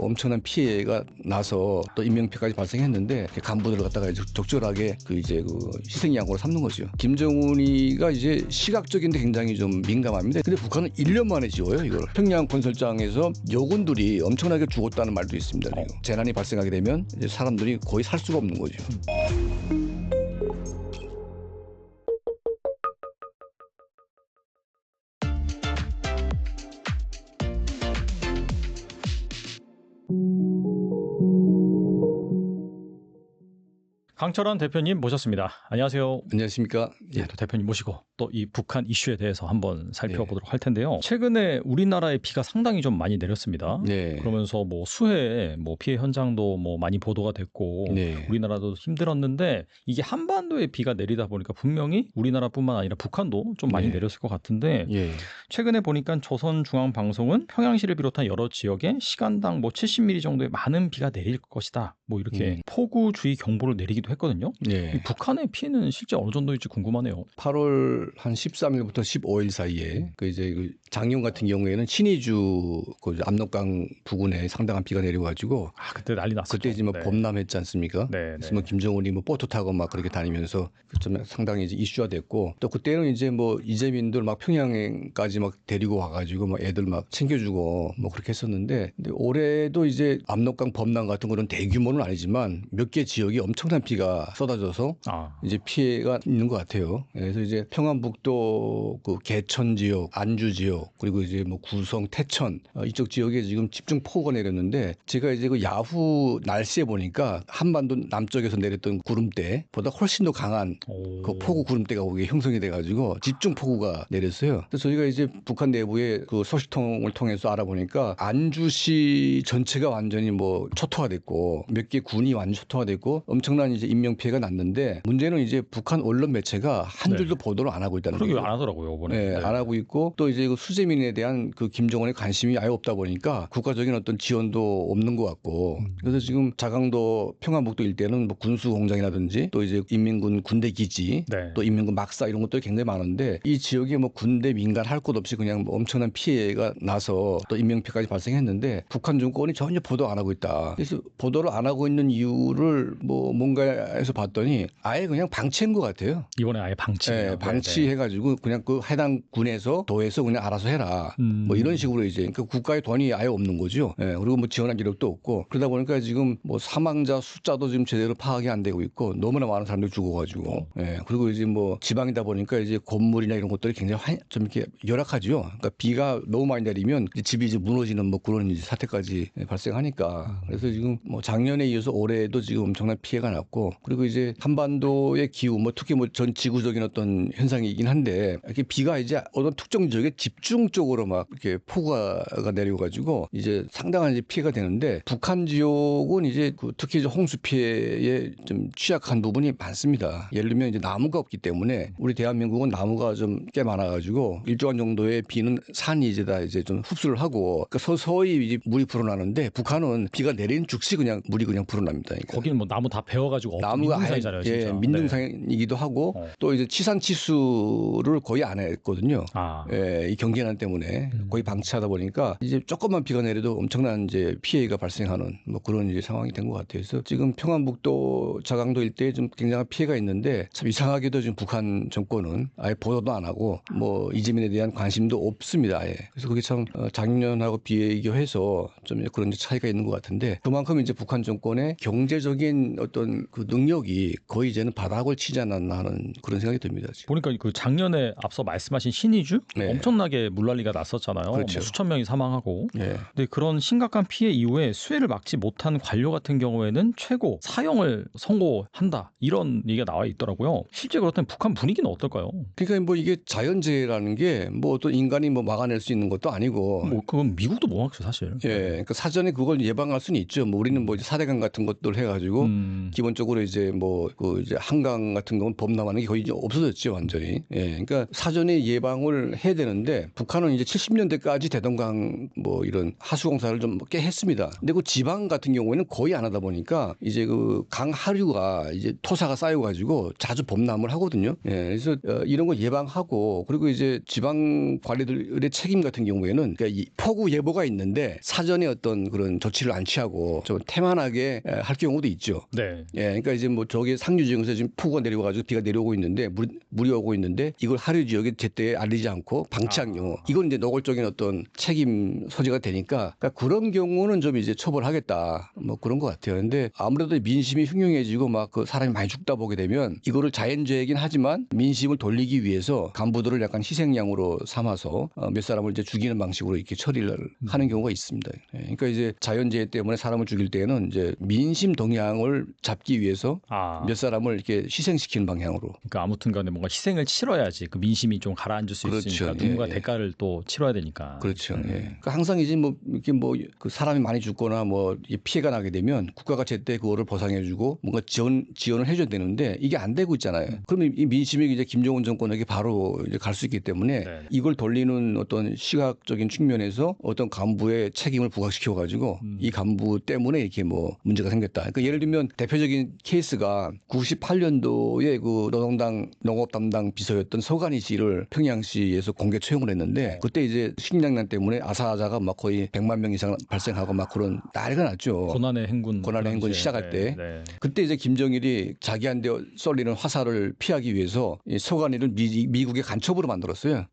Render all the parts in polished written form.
엄청난 피해가 나서 또 인명피해까지 발생했는데 간부들을 갖다가 이제 적절하게 그 희생양으로 삼는 거죠. 김정은이가 이제 시각적인데 굉장히 좀 민감합니다. 근데 북한은 1년 만에 지워요, 이걸. 평양 건설장에서 여군들이 엄청나게 죽었다는 말도 있습니다. 그리고 재난이 발생하게 되면 이제 사람들이 거의 살 수가 없는 거죠. 강철환 대표님 모셨습니다. 안녕하세요. 안녕하십니까? 예, 또 대표님 모시고 또 이 북한 이슈에 대해서 한번 살펴보도록 할 텐데요. 최근에 우리나라의 비가 상당히 좀 많이 내렸습니다. 그러면서 뭐 수해에 뭐 피해 현장도 뭐 많이 보도가 됐고 우리나라도 힘들었는데 이게 한반도에 비가 내리다 보니까 분명히 우리나라뿐만 아니라 북한도 좀 많이 내렸을 것 같은데 최근에 보니까 조선중앙방송은 평양시를 비롯한 여러 지역에 시간당 뭐 70mm 정도의 많은 비가 내릴 것이다. 뭐 이렇게 폭우주의 경보를 내리기도 했거든요. 이 북한의 피해는 실제 어느 정도일지 궁금하네요. 8월 한 13일부터 15일 사이에 그 작년 같은 경우에는 신의주 그 압록강 부근에 상당한 비가 내려가지고 그때 난리 났었죠. 그때 이제 뭐 범람했지 않습니까? 그래서 뭐 김정은이 뭐 보트 타고 막 그렇게 다니면서 좀 상당히 이제 이슈화 됐고 또 그때는 이제 뭐 이재민들 막 평양까지 막 데리고 와가지고 막 애들 막 챙겨주고 뭐 그렇게 했었는데 근데 올해도 이제 압록강 범람 같은 그런 대규모는 아니지만 몇 개 지역이 엄청난 비가 쏟아져서 이제 피해가 있는 것 같아요. 그래서 이제 평안북도 그 개천 지역, 안주 지역 그리고 이제 뭐 구성, 태천 이쪽 지역에 지금 집중 폭우가 내렸는데 제가 이제 그 야후 날씨에 보니까 한반도 남쪽에서 내렸던 구름대보다 훨씬 더 강한 그 폭우 구름대가 거기에 형성이 돼가지고 집중 폭우가 내렸어요. 그래서 저희가 이제 북한 내부의 그 소식통을 통해서 알아보니까 안주시 전체가 완전히 뭐 초토화됐고 몇 개 군이 완전 초토화됐고 엄청난 이제 인명 피해가 났는데 문제는 이제 북한 언론 매체가 한 줄도 보도를 안 하고 있다는 거예요. 그러게 안 하더라고요, 이번에. 안 하고 있고 또 이제 그 수재민에 대한 그 김정은의 관심이 아예 없다 보니까 국가적인 어떤 지원도 없는 것 같고 그래서 지금 자강도 평안북도 일대는 뭐 군수공장이라든지 또 이제 인민군 군대 기지 또 인민군 막사 이런 것들이 굉장히 많은데 이 지역에 뭐 군대 민간 할 것 없이 그냥 뭐 엄청난 피해가 나서 또 인명피해까지 발생했는데 북한 정권이 전혀 보도 안 하고 있다. 그래서 보도를 안 하고 있는 이유를 뭐 뭔가에서 봤더니 아예 그냥 방치한 것 같아요. 이번에 아예 방치. 방치해가지고 그냥 그 해당 군에서 도에서 그냥 알아서 해라. 뭐 이런 식으로 이제 그러니까 국가의 돈이 아예 없는 거죠. 그리고 뭐 지원한 이력도 없고 그러다 보니까 지금 뭐 사망자 숫자도 지금 제대로 파악이 안 되고 있고 너무나 많은 사람들이 죽어가지고 그리고 이제 뭐 지방이다 보니까 이제 건물이나 이런 것들이 굉장히 좀 이렇게 열악하죠. 그러니까 비가 너무 많이 내리면 집이 이제 무너지는 뭐 그런 이제 사태까지 발생하니까 그래서 지금 뭐 작년에 이어서 올해도 지금 엄청난 피해가 났고 그리고 이제 한반도의 기후 뭐 특히 뭐 전 지구적인 어떤 현상이긴 한데 이렇게 비가 이제 어떤 특정 지역에 집중적으로 막 이렇게 폭우가 내려가지고 이제 상당한 이제 피해가 되는데 북한 지역은 이제 그 특히 이제 홍수 피해에 좀 취약한 부분이 많습니다. 예를 들면 이제 나무가 없기 때문에 우리 대한민국은 나무가 좀 꽤 많아가지고 일정한 정도의 비는 산이 이제 다 이제 좀 흡수를 하고 그러니까 서서히 이제 물이 불어나는데 북한은 비가 내리는 즉시 그냥 물이 그냥 불어납니다. 그러니까. 거기는 뭐 나무 다 베어가지고 나무가 민둥산이잖아요, 진짜. 민둥산이기도 하고 또 이제 치산치수를 거의 안 했거든요. 이 경계난 때문에 거의 방치하다 보니까 이제 조금만 비가 내려도 엄청난 이제 피해가 발생하는 뭐 그런 이제 상황이 된 것 같아요. 그래서 지금 평안북도 자강도 일대에 좀 굉장한 피해가 있는데 참 이상하게도 지금 북한 정권은 아예 보도도 안 하고 뭐 이재민에 대한 관심도 없습니다. 아예. 그래서 그게 참 작년하고 비교해서 좀 그런 차이가 있는 것 같은데 그만큼 이제 북한 정권의 경제적인 어떤 그 능력이 거의 이제는 바닥을 치지 않았나 하는 그런 생각이 듭니다. 지금. 보니까 그 작년에 앞서 말씀하신 신의주 엄청나게 물난리가 났었잖아요. 그렇죠. 뭐 수천 명이 사망하고. 근데 그런 심각한 피해 이후에 수해를 막지 못한 관료 같은 경우에는 최고 사형을 선고한다 이런 얘기가 나와 있더라고요. 실제 그렇다면 북한 분위기는 어떨까요? 그러니까 뭐 이게 자연재해라는 게 뭐 어떤 인간이 뭐 막아낼 수 있는 것도 아니고. 뭐 그건 미국도 못 막죠 사실. 그러니까 사전에 그걸 예방할 수는 있죠. 뭐 우리는 뭐 4대 폐강 같은 것들 해가지고 기본적으로 이제 뭐 그 이제 한강 같은 경우는 범람하는 게 거의 이제 없어졌죠 완전히. 예, 그러니까 사전에 예방을 해야 되는데 북한은 이제 70년대까지 대동강 뭐 이런 하수공사를 좀 꽤 했습니다. 근데 그 지방 같은 경우에는 거의 안 하다 보니까 이제 그 강 하류가 이제 토사가 쌓여가지고 자주 범람을 하거든요. 예, 그래서 이런 거 예방하고 그리고 이제 지방 관리들의 책임 같은 경우에는 그러니까 이 폭우 예보가 있는데 사전에 어떤 그런 조치를 안 취하고 좀 태만하게 할 경우도 있죠. 네. 예, 그러니까 이제 뭐 저기 상류 지역에서 지금 폭우가 내려와가지고 비가 내려오고 있는데 물이 오고 있는데 이걸 하류 지역에 제때 알리지 않고 방치한 경우 이건 이제 노골적인 어떤 책임 소지가 되니까 그러니까 그런 경우는 좀 이제 처벌하겠다 뭐 그런 것 같아요. 근데 아무래도 민심이 흉흉해지고 막 그 사람이 많이 죽다 보게 되면 이거를 자연재해이긴 하지만 민심을 돌리기 위해서 간부들을 약간 희생양으로 삼아서 몇 사람을 이제 죽이는 방식으로 이렇게 처리를 하는 경우가 있습니다. 예, 그러니까 이제 자연재해 때문에 사람을 죽일 때는 이제 민심 동향을 잡기 위해서 몇 사람을 이렇게 희생시키는 방향으로. 그러니까 아무튼간에 뭔가 희생을 치러야지 그 민심이 좀 가라앉을 수 그렇죠. 있으니까 누군가 대가를 또 치러야 되니까. 그렇죠. 예. 그러니까 항상 이제 뭐 이렇게 뭐 그 사람이 많이 죽거나 뭐 피해가 나게 되면 국가가 제때 그거를 보상해주고 뭔가 지원을 해줘야 되는데 이게 안 되고 있잖아요. 그러면 이 민심이 이제 김정은 정권에게 바로 이제 갈 수 있기 때문에 이걸 돌리는 어떤 시각적인 측면에서 어떤 간부의 책임을 부각시켜 가지고 이 간부 때문에 이렇게 뭐 문제가 생겼다. 그러니까 예를 들면 대표적인 케이스가 98년도에 그 노동당 농업 담당 비서였던 서간희 씨를 평양시에서 공개 채용을 했는데 그때 이제 식량난 때문에 아사자가 막 거의 100만 명 이상 발생하고 막 그런 난리가 났죠. 고난의 행군 시작할 때 그때 이제 김정일이 자기한테 쏠리는 화살을 피하기 위해서 이 서간희를 미국의 간첩으로 만들었어요.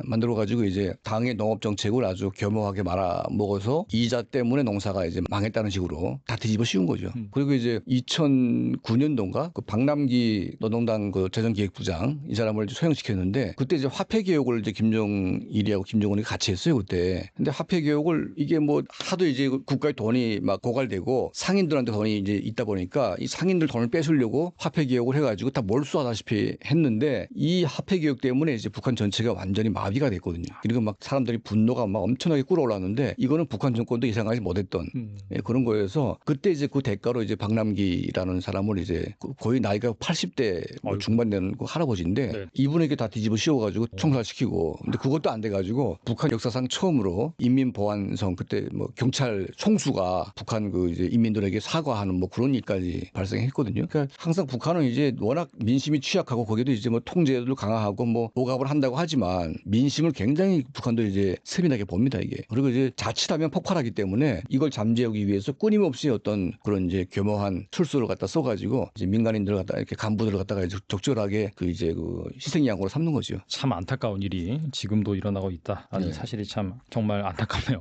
만들어 가지고 이제 당의 농업 정책을 아주 겸허하게 말아먹어서 이자 때문에 농사가 이제 망했다는 식으로 다 뒤집어 씌운 거죠. 그리고 이제 2009년도인가 그 박남기 노동당 그 재정기획부장 이 사람을 소형시켰는데 그때 이제 화폐 개혁을 이제 김정일이하고 김정은이 같이 했어요 그때. 근데 화폐 개혁을 이게 뭐 하도 이제 국가의 돈이 막 고갈되고 상인들한테 돈이 이제 있다 보니까 이 상인들 돈을 뺏으려고 화폐 개혁을 해가지고 다 몰수하다시피 했는데 이 화폐 개혁 때문에 이제 북한 전체가 완전히 마비가 됐거든요. 그리고 막 사람들이 분노가 막 엄청나게 끓어올랐는데 이거는 북한 정권도 예상하지 못했던 그런 거여서 그때 이제 그 대가로 이제 박남기라는 사람을 이제 거의 나이가 80대 뭐 중반 되는 그 할아버지인데 이분에게 다 뒤집어 씌워가지고 총살시키고 근데 그것도 안 돼가지고 북한 역사상 처음으로 인민보안성 그때 뭐 경찰 총수가 북한 그 이제 인민들에게 사과하는 뭐 그런 일까지 발생했거든요. 그러니까 항상 북한은 이제 워낙 민심이 취약하고 거기도 이제 뭐 통제를 강화하고 뭐 억압을 한다고 하지만 민심을 굉장히 북한도 이제 세밀하게 봅니다 이게. 그리고 이제 자칫하면 폭발하기 때문에 이걸 잠재우기 위해서 끊임없이 어떤 그런 이제 겸허한 술수를 갖다 써가지고 이제 민간인들 갖다 이렇게 간부들을 갖다가 이제 적절하게 그 이제 그 희생양으로 삼는 거죠. 참 안타까운 일이 지금도 일어나고 있다라는 사실이 참 정말 안타깝네요.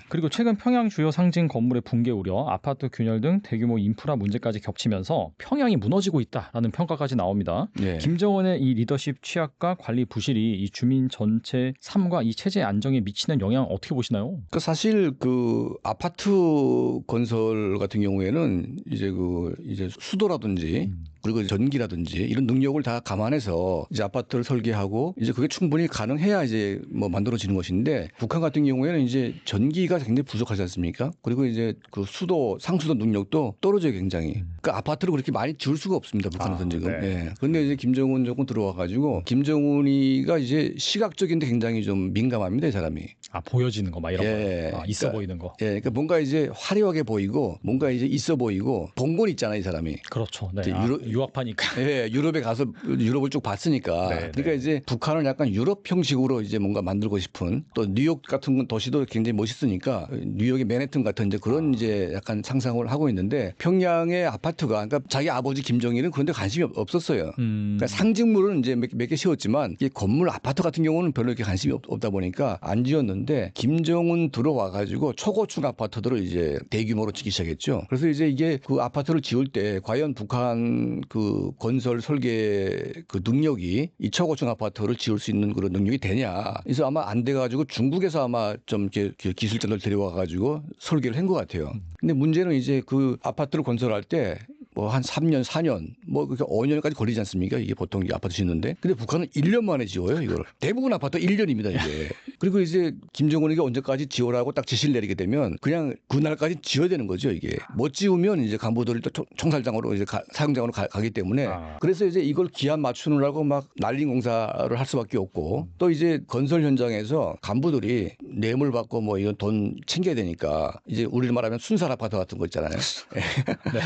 그리고 최근 평양 주요 상징 건물의 붕괴 우려, 아파트 균열 등 대규모 인프라 문제까지 겹치면서 평양이 무너지고 있다라는 평가까지 나옵니다. 김정은의 이 리더십 취약과 관리 부실이 이 주민 전체 삶과 이 체제 안정에 미치는 영향 어떻게 보시나요? 그 사실 그 아파트 건설 같은 경우에는 이제 수도라든지 그리고 전기라든지 이런 능력을 다 감안해서 이제 아파트를 설계하고 이제 그게 충분히 가능해야 이제 뭐 만들어지는 것인데 북한 같은 경우에는 이제 전기가 굉장히 부족하지 않습니까? 그리고 이제 그 수도 상수도 능력도 떨어져요 굉장히. 그 아파트를 그렇게 많이 지을 수가 없습니다 북한은 지금. 그런데 이제 김정은 정권 들어와가지고 김정은이가 이제 시각적인데 굉장히 좀 민감합니다 이 사람이. 보여지는 거 막 이런 거. 있어 보이는 거. 그러니까 뭔가 이제 화려하게 보이고 뭔가 이제 있어 보이고 본 건 있잖아요 이 사람이. 그렇죠. 유학파니까. 유럽에 가서 유럽을 쭉 봤으니까. 그러니까 이제 북한은 약간 유럽 형식으로 이제 뭔가 만들고 싶은 또 뉴욕 같은 도시도 굉장히 멋있으니까 뉴욕의 맨해튼 같은 이제 그런 이제 약간 상상을 하고 있는데 평양의 아파트가 그러니까 자기 아버지 김정일은 그런데 관심이 없었어요. 그러니까 상징물은 이제 몇 개 씌웠지만 이 건물 아파트 같은 경우는 별로 이렇게 관심이 없다 보니까 안 지었는데 김정은 들어와 가지고 초고층 아파트들을 이제 대규모로 짓기 시작했죠. 그래서 이제 이게 그 아파트를 지을 때 과연 북한 그 건설 설계 그 능력이 이 초고층 아파트를 지을 수 있는 그런 능력이 되냐. 그래서 아마 안 돼가지고 중국에서 아마 좀 이렇게 기술자들 데려와가지고 설계를 한 것 같아요. 근데 문제는 이제 그 아파트를 건설할 때 뭐 한 3년, 4년 뭐 그렇게 5년까지 걸리지 않습니까? 이게 보통 아파트 짓는데. 근데 북한은 1년 만에 지어요, 이거를. 대부분 아파트 1년입니다, 이게. 그리고 이제 김정은이가 언제까지 지어라고 딱 지시를 내리게 되면 그냥 그날까지 지어야 되는 거죠, 이게. 못 지으면 이제 간부들이 또 총살장으로 이제 사형장으로 가기 때문에 그래서 이제 이걸 기한 맞추느라고 막 난리 공사를 할 수밖에 없고 또 이제 건설 현장에서 간부들이 뇌물 받고 뭐 이런 돈 챙겨야 되니까 이제 우리를 말하면 순살 아파트 같은 거 있잖아요. 네.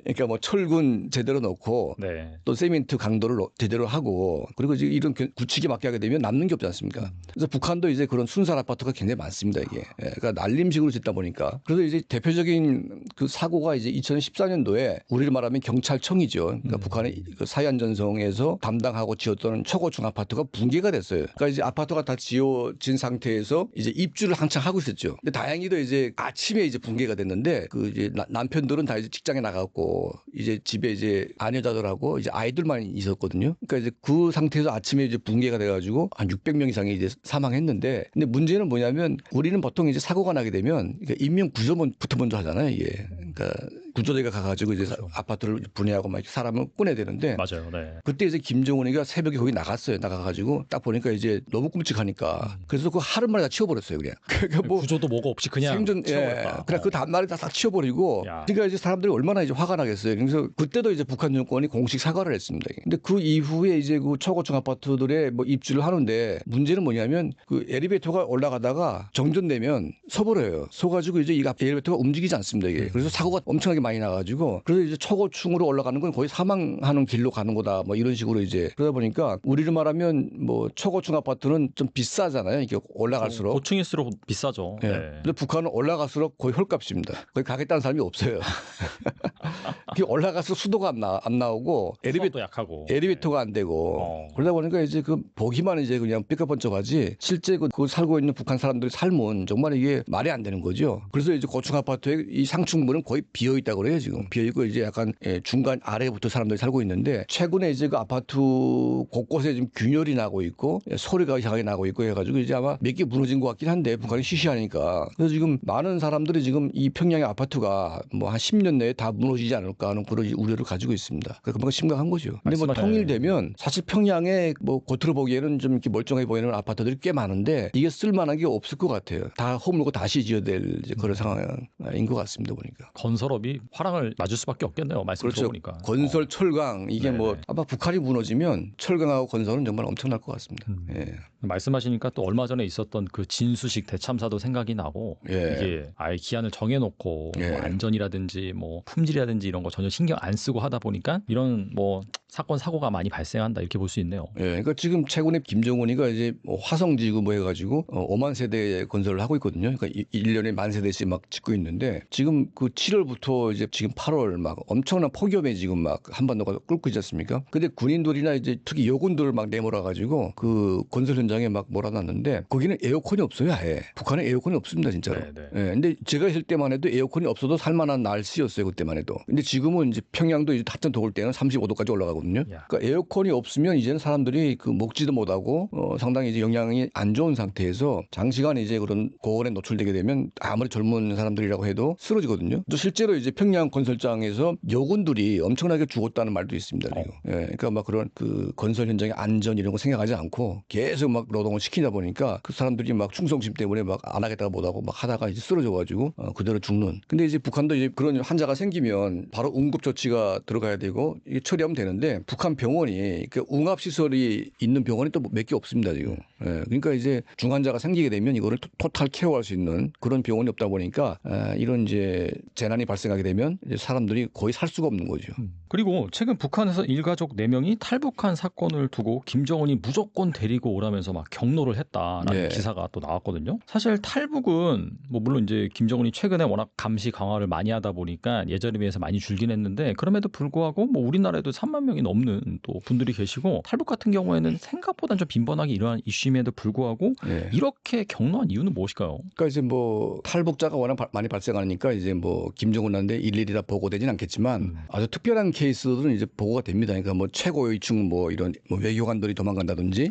그러니까 뭐 철근 제대로 넣고 네. 또 세멘트 강도를 제대로 하고 그리고 이제 이런 구축에 맞게 하게 되면 남는 게 없지 않습니까? 그래서 북한도 이제 그런 순살 아파트가 굉장히 많습니다, 이게. 그러니까 날림식으로 짓다 보니까. 그래서 이제 대표적인 그 사고가 이제 2014년도에 우리를 말하면 경찰청이죠. 그러니까 북한의 그 사이안전성에서 담당하고 지었던 초고층 아파트가 붕괴가 됐어요. 그러니까 이제 아파트가 다 지어진 상태에서 이제 입주를 한창 하고 있었죠. 근데 다행히도 이제 아침에 이제 붕괴가 됐는데 그 이제 남편들은 다 이제 직장에 나갔고 이제 집에 이제 아내자들하고 이제 아이들만 있었거든요. 그러니까 이제 그 상태에서 아침에 이제 붕괴가 돼가지고 한 600명 이상이 이제 사망했는데 근데 문제는 뭐냐면 우리는 보통 이제 사고가 나게 되면 그러니까 인명 구조부터 먼저 하잖아요, 이게. 그러니까 구조대가 가가지고 이제 그렇죠. 아파트를 분해하고 막 사람을 꺼내야 되는데 맞아요. 네. 그때 이제 김정은이가 새벽에 거기 나갔어요. 나가가지고 딱 보니까 이제 너무 끔찍하니까 그래서 그 하루 만에 다 치워버렸어요, 그냥. 그러니까 뭐 구조도 뭐가 없이 그냥 생존, 치워버렸다. 예, 그냥 그 다음날에 다 치워버리고. 그러니까 이제 사람들이 얼마나 이제 화가 나겠어요. 그래서 그때도 이제 북한 정권이 공식 사과를 했습니다. 근데 그 이후에 이제 그 초고층 아파트들에 뭐 입주를 하는데 문제는 뭐냐면 그 엘리베이터가 올라가다가 정전되면 서버려요. 서가지고 이제 이 엘리베이터가 움직이지 않습니다, 이게. 그래서 사고가 엄청나게 많이 나가지고 그래서 이제 초고층으로 올라가는 건 거의 사망하는 길로 가는 거다. 뭐 이런 식으로 이제 그러다 보니까 우리를 말하면 뭐 초고층 아파트는 좀 비싸잖아요. 이게 올라갈수록. 고층일수록 비싸죠. 네. 네. 근데 북한은 올라갈수록 거의 헐값입니다. 거기 가겠다는 사람이 없어요. 올라갈수록 수도가 안 나오고 엘리베이터 약하고 엘리베이터가 안 되고 그러다 보니까 이제 그 보기만 이제 그냥 삐까번쩍하지 실제 그 살고 있는 북한 사람들의 삶은 정말 이게 말이 안 되는 거죠. 그래서 이제 고층 아파트의 이 상층부는 거의 비어 있다고 그래요, 지금. 비어 있고 이제 약간 중간 아래부터 사람들이 살고 있는데 최근에 이제 그 아파트 곳곳에 지금 균열이 나고 있고 소리가 이상하게 나고 있고 해가지고 이제 아마 몇 개 무너진 것 같긴 한데 북한이 시시하니까 그래서 지금 많은 사람들이 지금 이 평양의 아파트가 뭐 한 10년 내에 다 무너지지 않을까 하는 그런 우려를 가지고 있습니다. 그만큼 심각한 거죠. 근데 뭐 통일되면 사실 평양에 뭐 겉으로 보기에는 좀 이렇게 멀쩡해 보이는 아파트들이 꽤 많은데 이게 쓸만한 게 없을 것 같아요. 다 허물고 다시 지어야 될 이제 그런 상황인 것 같습니다, 보니까. 건설업이 화랑을 맞을 수밖에 없겠네요. 말씀 그렇죠. 들어보니까. 건설, 철강 이게 네네. 뭐 아마 북한이 무너지면 철강하고 건설은 정말 엄청날 것 같습니다. 예. 말씀하시니까 또 얼마 전에 있었던 그 진수식 대참사도 생각이 나고 이게 아예 기한을 정해놓고 뭐 안전이라든지 뭐 품질이라든지 이런 거 전혀 신경 안 쓰고 하다 보니까 이런 뭐 사건 사고가 많이 발생한다 이렇게 볼 수 있네요. 예, 그러니까 지금 최근에 김정은이가 이제 뭐 화성지구 뭐 해가지고 5만 세대 건설을 하고 있거든요. 그러니까 1년에 1만 세대씩 막 짓고 있는데 지금 그 7월부터 이제 지금 8월 막 엄청난 폭염에 지금 막 한반도가 끓고 있지 않습니까? 근데 군인들이나 이제 특히 여군들을 막 내몰아가지고 그 건설 현장에 막 몰아놨는데 거기는 에어컨이 없어요, 아예. 북한에 에어컨이 없습니다, 진짜로. 예, 근데 제가 있을 때만 해도 에어컨이 없어도 살만한 날씨였어요, 그때만 해도. 근데 지금은 이제 평양도 이제 한참 더울 때는 35도까지 올라가거든요. 그러니까 에어컨이 없으면 이제는 사람들이 그 먹지도 못하고 상당히 이제 영양이 안 좋은 상태에서 장시간 이제 그런 고온에 노출되게 되면 아무리 젊은 사람들이라고 해도 쓰러지거든요. 또 실제로 이제 평양 건설장에서 여군들이 엄청나게 죽었다는 말도 있습니다. 예, 그러니까 막 그런 그 건설 현장의 안전 이런 거 생각하지 않고 계속 막 노동을 시키다 보니까 그 사람들이 막 충성심 때문에 막 안 하겠다가 못하고 막 하다가 이제 쓰러져가지고 그대로 죽는. 근데 이제 북한도 이제 그런 환자가 생기면 바로 응급 조치가 들어가야 되고 이게 처리하면 되는데 북한 병원이 그 웅압 시설이 있는 병원이 또 몇 개 없습니다, 지금. 예, 그러니까 이제 중환자가 생기게 되면 이거를 토탈 케어할 수 있는 그런 병원이 없다 보니까 이런 이제 재난이 발생하게 되면 이제 사람들이 거의 살 수가 없는 거죠. 그리고 최근 북한에서 일가족 4명이 탈북한 사건을 두고 김정은이 무조건 데리고 오라면서 막 경로를 했다라는 기사가 또 나왔거든요. 사실 탈북은 뭐 물론 이제 김정은이 최근에 워낙 감시 강화를 많이 하다 보니까 예전에 비해서 많이 줄긴 했는데 그럼에도 불구하고 뭐 우리나라에도 3만 명 명이 넘는 또 분들이 계시고 탈북 같은 경우에는 생각보다 좀 빈번하게 일어난 이슈임에도 불구하고 이렇게 격노한 이유는 무엇일까요? 그러니까 이제 뭐 탈북자가 워낙 많이 발생하니까 이제 뭐 김정은한테 일일이 다 보고되진 않겠지만 아주 특별한 케이스들은 이제 보고가 됩니다. 그러니까 뭐 최고위층 뭐 이런 뭐 외교관들이 도망간다든지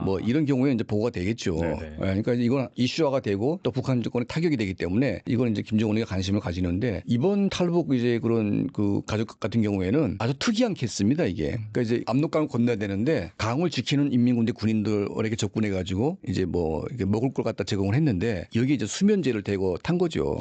뭐 이런 경우에 이제 보고가 되겠죠. 그러니까 이건 이슈화가 되고 또 북한 정권에 타격이 되기 때문에 이건 이제 김정은이가 관심을 가지는데 이번 탈북 이제 그런 그 가족 같은 경우에는 아주 특이한 케이스입니다. 이게. 그러니까 이제 압록강을 건너야 되는데 강을 지키는 인민군대 군인들에게 접근해 가지고 이제 뭐 이렇게 먹을 걸 갖다 제공을 했는데 여기 이제 수면제를 대고 탄 거죠.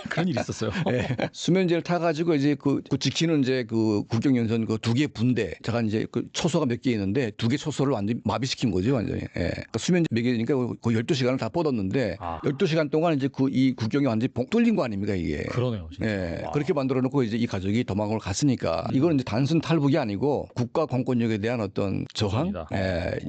그런 일이 있었어요. 네. 수면제를 타가지고 이제 그 지키는 이제 그 국경연선 그 2개 분대, 잠깐 이제 그 초소가 몇 개 있는데 2개 초소를 완전히 마비시킨 거죠, 완전히. 그러니까 수면제 먹이니까 거의 12시간을 다 뻗었는데 12시간 동안 이제 이 국경이 완전히 뚫린 거 아닙니까 이게. 그러네요, 진짜. 그렇게 만들어놓고 이제 이 가족이 도망을 갔으니까 이거는 이제 단순 탈북이 아니고 국가 공권력에 대한 어떤 저항,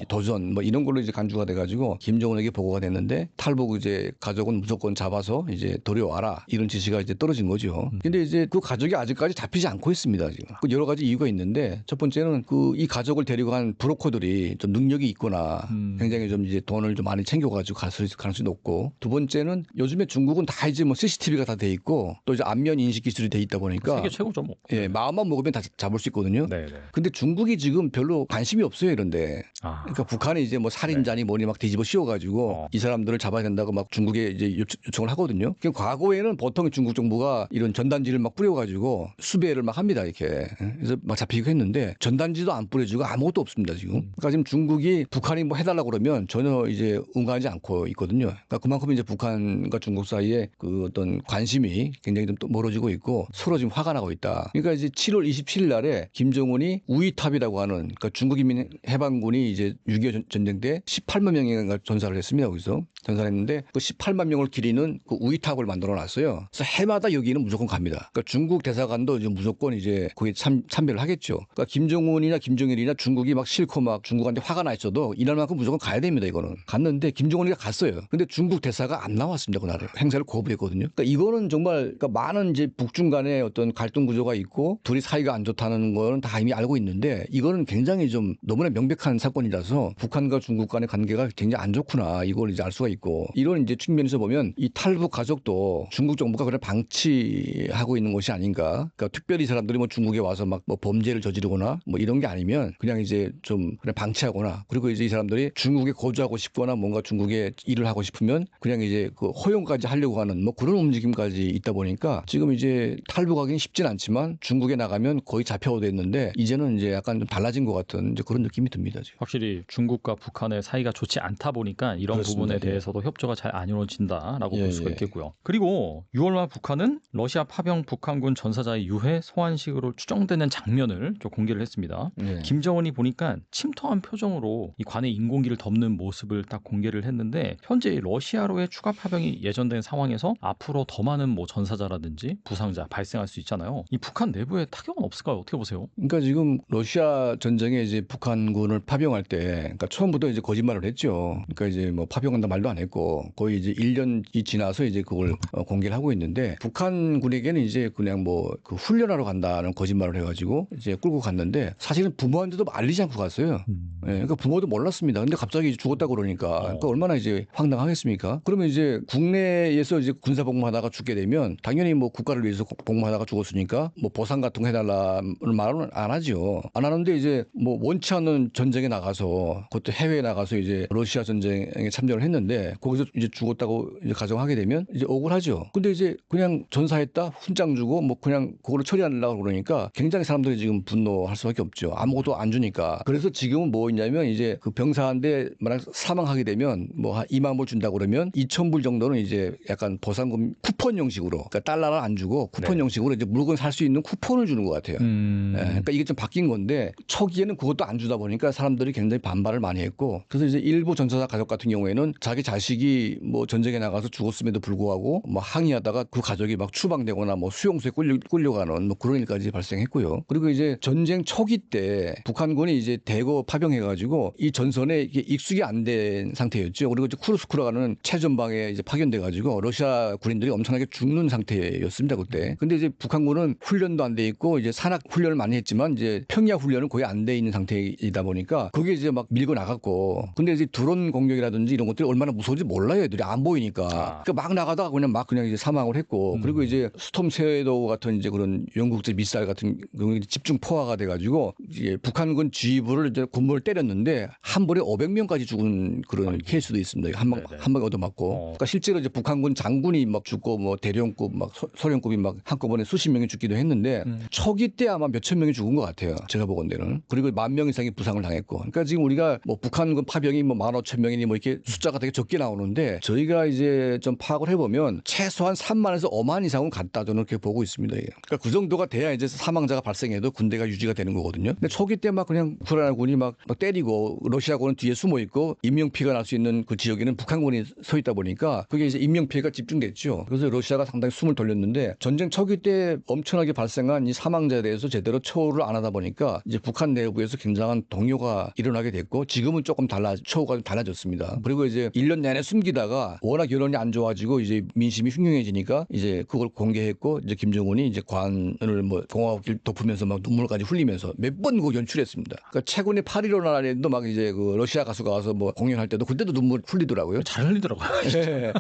도전 뭐 이런 걸로 이제 간주가 돼가지고 김정은에게 보고가 됐는데 탈북 이제 가족은 무조건 잡아서 이제 데려와라 이런 지시가 이제 떨어진 거죠. 근데 이제 그 가족이 아직까지 잡히지 않고 있습니다. 지금 그 여러 가지 이유가 있는데 첫 번째는 그 이 가족을 데리고 간 브로커들이 좀 능력이 있거나 굉장히 좀 이제 돈을 좀 많이 챙겨가지고 갈 수 있을 가능성이 높고 두 번째는 요즘에 중국은 다 이제 뭐 CCTV가 다 돼 있고 또 이제 안면 인식 기술이 돼 있다 보니까 세계 최고죠 뭐. 마음만 먹으면 다 잡을 수 있거든요. 근데 중국이 지금 별로 관심이 없어요 이런데. 그러니까 북한이 이제 뭐 살인자니 뭐니 막 뒤집어 씌워가지고 이 사람들을 잡아야 된다고 막 중국에 이제 요청을 하거든요. 그러니까 과거에는 보통 중국 정부가 이런 전단지를 막 뿌려가지고 수배를 막 합니다 이렇게. 그래서 막 잡히고 했는데 전단지도 안 뿌려주고 아무것도 없습니다 지금. 그러니까 지금 중국이 북한이 뭐 해달라고 그러면 전혀 이제 응하지 않고 있거든요. 그러니까 그만큼 이제 북한과 중국 사이에 그 어떤 관심이 굉장히 좀 멀어지고 있고 서로 지금 화가 나고 있다. 그러니까 이제 7월 27일 날에 김정은이 우이탑이라고 하는 그러니까 중국 인민 해방군이 이제 6.25 전쟁 때 18만 명인가 전사를 했습니다. 거기서 전사를 했는데 그 18만 명을 기리는 그 우이탑을 만들어 놨어요. 그래서 해마다 여기는 무조건 갑니다. 그러니까 중국 대사관도 이제 무조건 이제 거기 참배를 하겠죠. 그러니까 김정은이나 김정일이나 중국이 막 싫고 막 중국한테 화가 나 있어도 이날만큼 무조건 가야 됩니다. 이거는 갔는데 김정은이가 갔어요. 근데 중국 대사가 안 나왔습니다. 그날에 행사를 거부했거든요. 그러니까 이거는 정말 그러니까 많은 이제 북중 간에 어떤 갈등 구조가 있고 둘이 사이가 안 좋다는 거는 다 이미 알고 있는데 이거는 굉장히 좀 너무나 명백한 사건이라서 북한과 중국 간의 관계가 굉장히 안 좋구나 이걸 이제 알 수가 있고 이런 이제 측면에서 보면 이 탈북 가족도 중국 정부가 그걸 방치하고 있는 것이 아닌가. 그러니까 특별히 이 사람들이 뭐 중국에 와서 막 뭐 범죄를 저지르거나 뭐 이런 게 아니면 그냥 이제 좀 그냥 방치하거나 그리고 이제 이 사람들이 중국에 거주하고 싶거나 뭔가 중국에 일을 하고 싶으면 그냥 이제 그 허용까지 하려고 하는 뭐 그런 움직임까지 있다 보니까 지금 이제 탈북하기는 쉽진 않지만 중국에 나가면 거의 잡혀오됐는데 이제는 이제 약간 좀 달라진 것 같은 이제 그런 느낌이 듭니다. 지금. 확실히 중국과 북한의 사이가 좋지 않다 보니까 이런 그렇습니다. 부분에 대해서도 협조가 잘 안 이루어진다라고 볼 수가 있겠고요. 그리고 6월 말 북한은 러시아 파병 북한군 전사자의 유해 소환식으로 추정되는 장면을 좀 공개를 했습니다. 김정은이 보니까 침통한 표정으로 이 관의 인공기를 덮는 모습을 딱 공개를 했는데 현재 러시아로의 추가 파병이 예정된 상황에서 앞으로 더 많은 뭐 전사자라든지 부상자 발생할 수 있잖아요. 이 북한 내부에 타격은 없을까요? 어떻게 보세요? 그러니까 지금 러시아 전쟁에 이제 북한군을 파병할 때 그러니까 처음부터 이제 거짓말을 했죠. 그러니까 이제 뭐 파병한다 말도 안 했고 거의 이제 1년이 지나서 이제 그걸 공개를 하고 있는데 북한군에게는 이제 그냥 뭐 그 훈련하러 간다는 거짓말을 해가지고 이제 끌고 갔는데 사실은 부모한테도 알리지 않고 갔어요. 그러니까 부모도 몰랐습니다. 근데 갑자기 죽었다 그러니까 얼마나 이제 황당하겠습니까? 그러면 이제 국내에서 이제 군사 복무하다가 죽게 되면 당연히 뭐 국가를 위해서 복무하다가 죽었으니까 뭐 보상 같은 거 해달라는 말은 안 하죠. 안 하는데 이제 뭐 원치 않는 전쟁에 나가서 그것도 해외에 나가서 이제 러시아 전쟁에 참전을 했는데 거기서 이제 죽었다고 이제 가정하게 되면 이제 억울하죠. 근데 이제 그냥 전사했다 훈장 주고 뭐 그냥 그거를 처리하려고 그러니까 굉장히 사람들이 지금 분노할 수밖에 없죠. 아무것도 안 주니까. 그래서 지금은 뭐 있냐면 이제 그 병사한테 만약 사망하게 되면 뭐 한 2만 불 준다 그러면 2,000불 정도는 이제 약간 보상금 쿠폰 형식으로 그러니까 달러를 안 주고 쿠폰 형식으로 이제 물건 살 수 있는 쿠폰을 주는 것 같아요. 그러니까 이게 좀 바뀐 건데 초기에는 그것도 안 주다 보니까 사람들이 굉장히 반발을 많이 했고 그래서 이제 일부 전사자 가족 같은 경우에는 자기 자식이 뭐 전쟁에 나가서 죽었음에도 불구하고 뭐 항의하다가 그 가족이 막 추방되거나 뭐 수용소에 끌려가는 뭐 그런 일까지 발생했고요. 그리고 이제 전쟁 초기 때 북한군이 이제 대거 파병해가지고 이 전선에 이게 익숙이 안 된 상태였죠. 그리고 이제 쿠르스크라는 최전방에 이제 파견돼가지고 러시아 군인들이 엄청나게 죽는 상태였습니다 그때. 근데 이제 북한군은 훈련도 안 돼 있고 이제 산악 훈련을 많이 했지만 동안 이제 평야 훈련은 거의 안 돼 있는 상태이다 보니까 그게 이제 막 밀고 나갔고 근데 이제 드론 공격이라든지 이런 것들이 얼마나 무서운지 몰라요. 애들이 안 보이니까. 그러니까 막 나가다가 그냥 이제 사망을 했고 그리고 이제 스톰 섀도우 같은 이제 그런 영국제 미사일 같은 경우에 집중 포화가 돼가지고 이제 북한군 지휘부를 이제 군부를 때렸는데 한 번에 500명까지 죽은 그런 케이스도 있습니다. 한 방에 얻어맞고. 그러니까 실제로 이제 북한군 장군이 막 죽고 뭐 대령급 막 소령급이 막 한꺼번에 수십 명이 죽기도 했는데 초기 때 아마 몇천 명이 죽은 것 같아요. 제가 보건대는. 그리고 10,000명 이상이 부상을 당했고. 그러니까 지금 우리가 뭐 북한군 파병이 뭐 15,000명이니 뭐 이렇게 숫자가 되게 적게 나오는데 저희가 이제 좀 파악을 해보면 최소한 3만에서 5만 이상은 갔다 저는 그렇게 보고 있습니다. 그러니까 그 정도가 돼야 이제 사망자가 발생해도 군대가 유지가 되는 거거든요. 근데 초기 때 막 그냥 우크라이나군이 막 때리고 러시아군은 뒤에 숨어 있고 인명피해가 날 수 있는 그 지역에는 북한군이 서 있다 보니까 그게 이제 인명피해가 집중됐죠. 그래서 러시아가 상당히 숨을 돌렸는데 전쟁 초기 때 엄청나게 발생한 이 사망자에 대해서 제대로 처우를 안 하다 보니까 이제 북한 내부에서 굉장한 동요가 일어나게 됐고 지금은 조금 처우가 좀 달라졌습니다. 그리고 이제 1년 내내 숨기다가 워낙 여론이 안 좋아지고 이제 민심이 흉흉해지니까 이제 그걸 공개했고 이제 김정은이 이제 관을 뭐 공화국길 덮으면서 막 눈물까지 흘리면서 몇 번 그거 연출했습니다. 그러니까 최근에 8.15 날에도 막 이제 그 러시아 가수가 와서 뭐 공연할 때도 그때도 눈물 흘리더라고요. 잘 흘리더라고요. 네.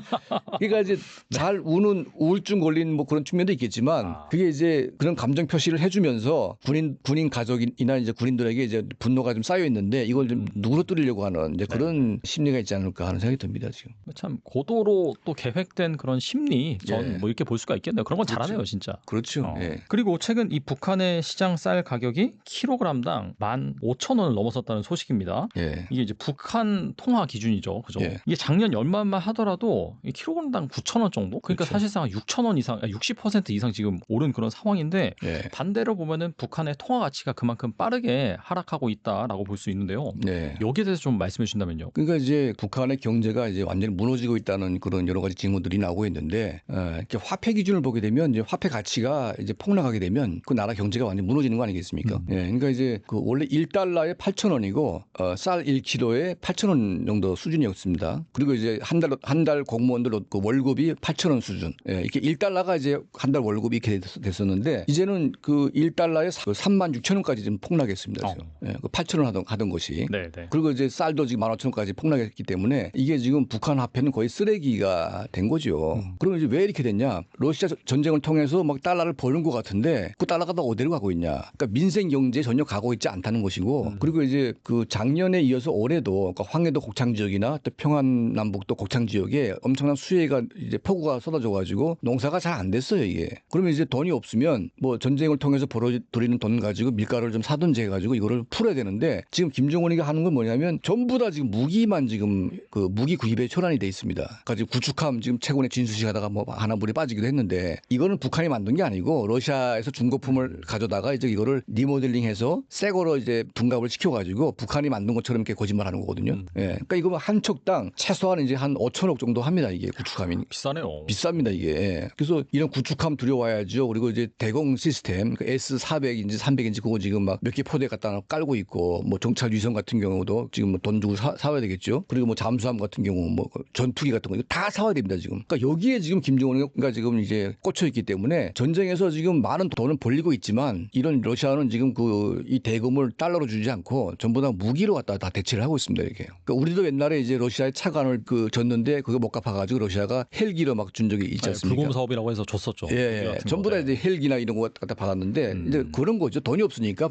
그러니까 이제 잘 우는 우울증 걸린 뭐 그런 측면도 있겠지만 그게 이제 그런 감정 표시를 해주면서 군인 가족이나 이제 군인들에게 이제 분노가 좀 쌓여 있는데 이걸 좀 누그러뜨리려고 하는 이제 그런 심리가 있지 않을까 하는 생각이 듭니다 지금. 참 고도로 또 계획된 그런 심리, 전 뭐 이렇게 볼 수가 있겠네요. 그런 건 잘하네요, 진짜. 그렇죠. 예. 그리고 최근 이 북한의 시장 쌀 가격이 킬로그램당 15,000원을 넘어섰다는 소식입니다. 예. 이게 이제 북한 통화 기준이죠, 그죠? 예. 이게 작년 연말만 하더라도 이 킬로그램당 9,000원 정도? 그러니까 그렇죠. 사실상 6,000원 이상, 60% 이상 지금 오른 그런 상황인데 예. 반대로 보면은 북한의 통화 가치가 그만큼 빠르게 하락하고 있다라고 볼 수 있는데요. 네. 여기에 대해서 좀 말씀해 주신다면요. 그러니까 이제 북한의 경제가 이제 완전히 무너지고 있다는 그런 여러 가지 징후들이 나오고 있는데, 이렇게 화폐 기준을 보게 되면 이제 화폐 가치가 이제 폭락하게 되면 그 나라 경제가 완전히 무너지는 거 아니겠습니까? 예. 그러니까 이제 그 원래 1달러에 8,000원이고 쌀 1kg에 8,000원 정도 수준이었습니다. 그리고 이제 한 달 공무원들 그 월급이 8,000원 수준. 예. 이렇게 1달러가 이제 한 달 월급이 이렇게 됐었는데 이제는 그 1달러에 36,000원까지 좀 폭락했습니다. 예. 그 8,000원 하던 것이. 네, 네. 그리고 이제 쌀도 지금 15,000원까지 폭락했기 때문에 이게 지금 북한 화폐는 거의 쓰레기가 된 거죠. 그러면 이제 왜 이렇게 됐냐? 러시아 전쟁을 통해서 막 달러를 버는 것 같은데 그 달러가 다 어디로 가고 있냐? 그러니까 민생 경제에 전혀 가고 있지 않다는 것이고 그리고 이제 그 작년에 이어서 올해도 그러니까 황해도 곡창 지역이나 또 평안남북도 곡창 지역에 엄청난 수해가 이제 폭우가 쏟아져 가지고 농사가 잘 안 됐어요 이게. 그러면 이제 돈이 없으면 뭐 전쟁을 통해서 벌어들이는 돈 가지고 밀가루를 좀 사든지 해가지고 이거를 풀어야 되는데 지금 김정은이가 하는 건 뭐냐면 전부 다 지금 무기만 지금 그 무기 구입에 초란이 돼 있습니다. 가지고 구축함 지금 최근에 진수식 하다가 뭐 하나 물에 빠지기도 했는데 이거는 북한이 만든 게 아니고 러시아에서 중고품을 가져다가 이제 이거를 리모델링해서 새 거로 이제 둔갑을 시켜가지고 북한이 만든 것처럼 이렇게 거짓말하는 거거든요. 예. 그러니까 이거 한 척당 최소한 이제 한 5천억 정도 합니다 이게 구축함이. 비싸네요. 비쌉니다 이게. 예. 그래서 이런 구축함 들여와야죠. 그리고 이제 대공 시스템 그 S400인지 300인지 그거 지금 막 몇 개 포대 갖다 깔고 있고 뭐 정찰 위성 같은 경우도 지금 뭐 돈 주고 사와야 되겠죠. 그리고 뭐 잠수함 같은 경우 뭐 전투기 같은 거 이거 다 사와야 됩니다 지금. 그러니까 여기에 지금 김정은이가 지금 이제 꽂혀 있기 때문에 전쟁에서 지금 많은 돈을 벌리고 있지만 이런 러시아는 지금 그 이 대금을 달러로 주지 않고 전부 다 무기로 갖다 다 대체를 하고 있습니다 이렇게. 그러니까 우리도 옛날에 이제 러시아의 차관을 그 줬는데 그거 못 갚아가지고 러시아가 헬기로 막 준 적이 있지 않습니까? 불금 사업이라고 해서 줬었죠. 예, 전부 다 이제 헬기나 이런 거 갖다 받았는데 이제 그런 거죠. 돈이 없으니까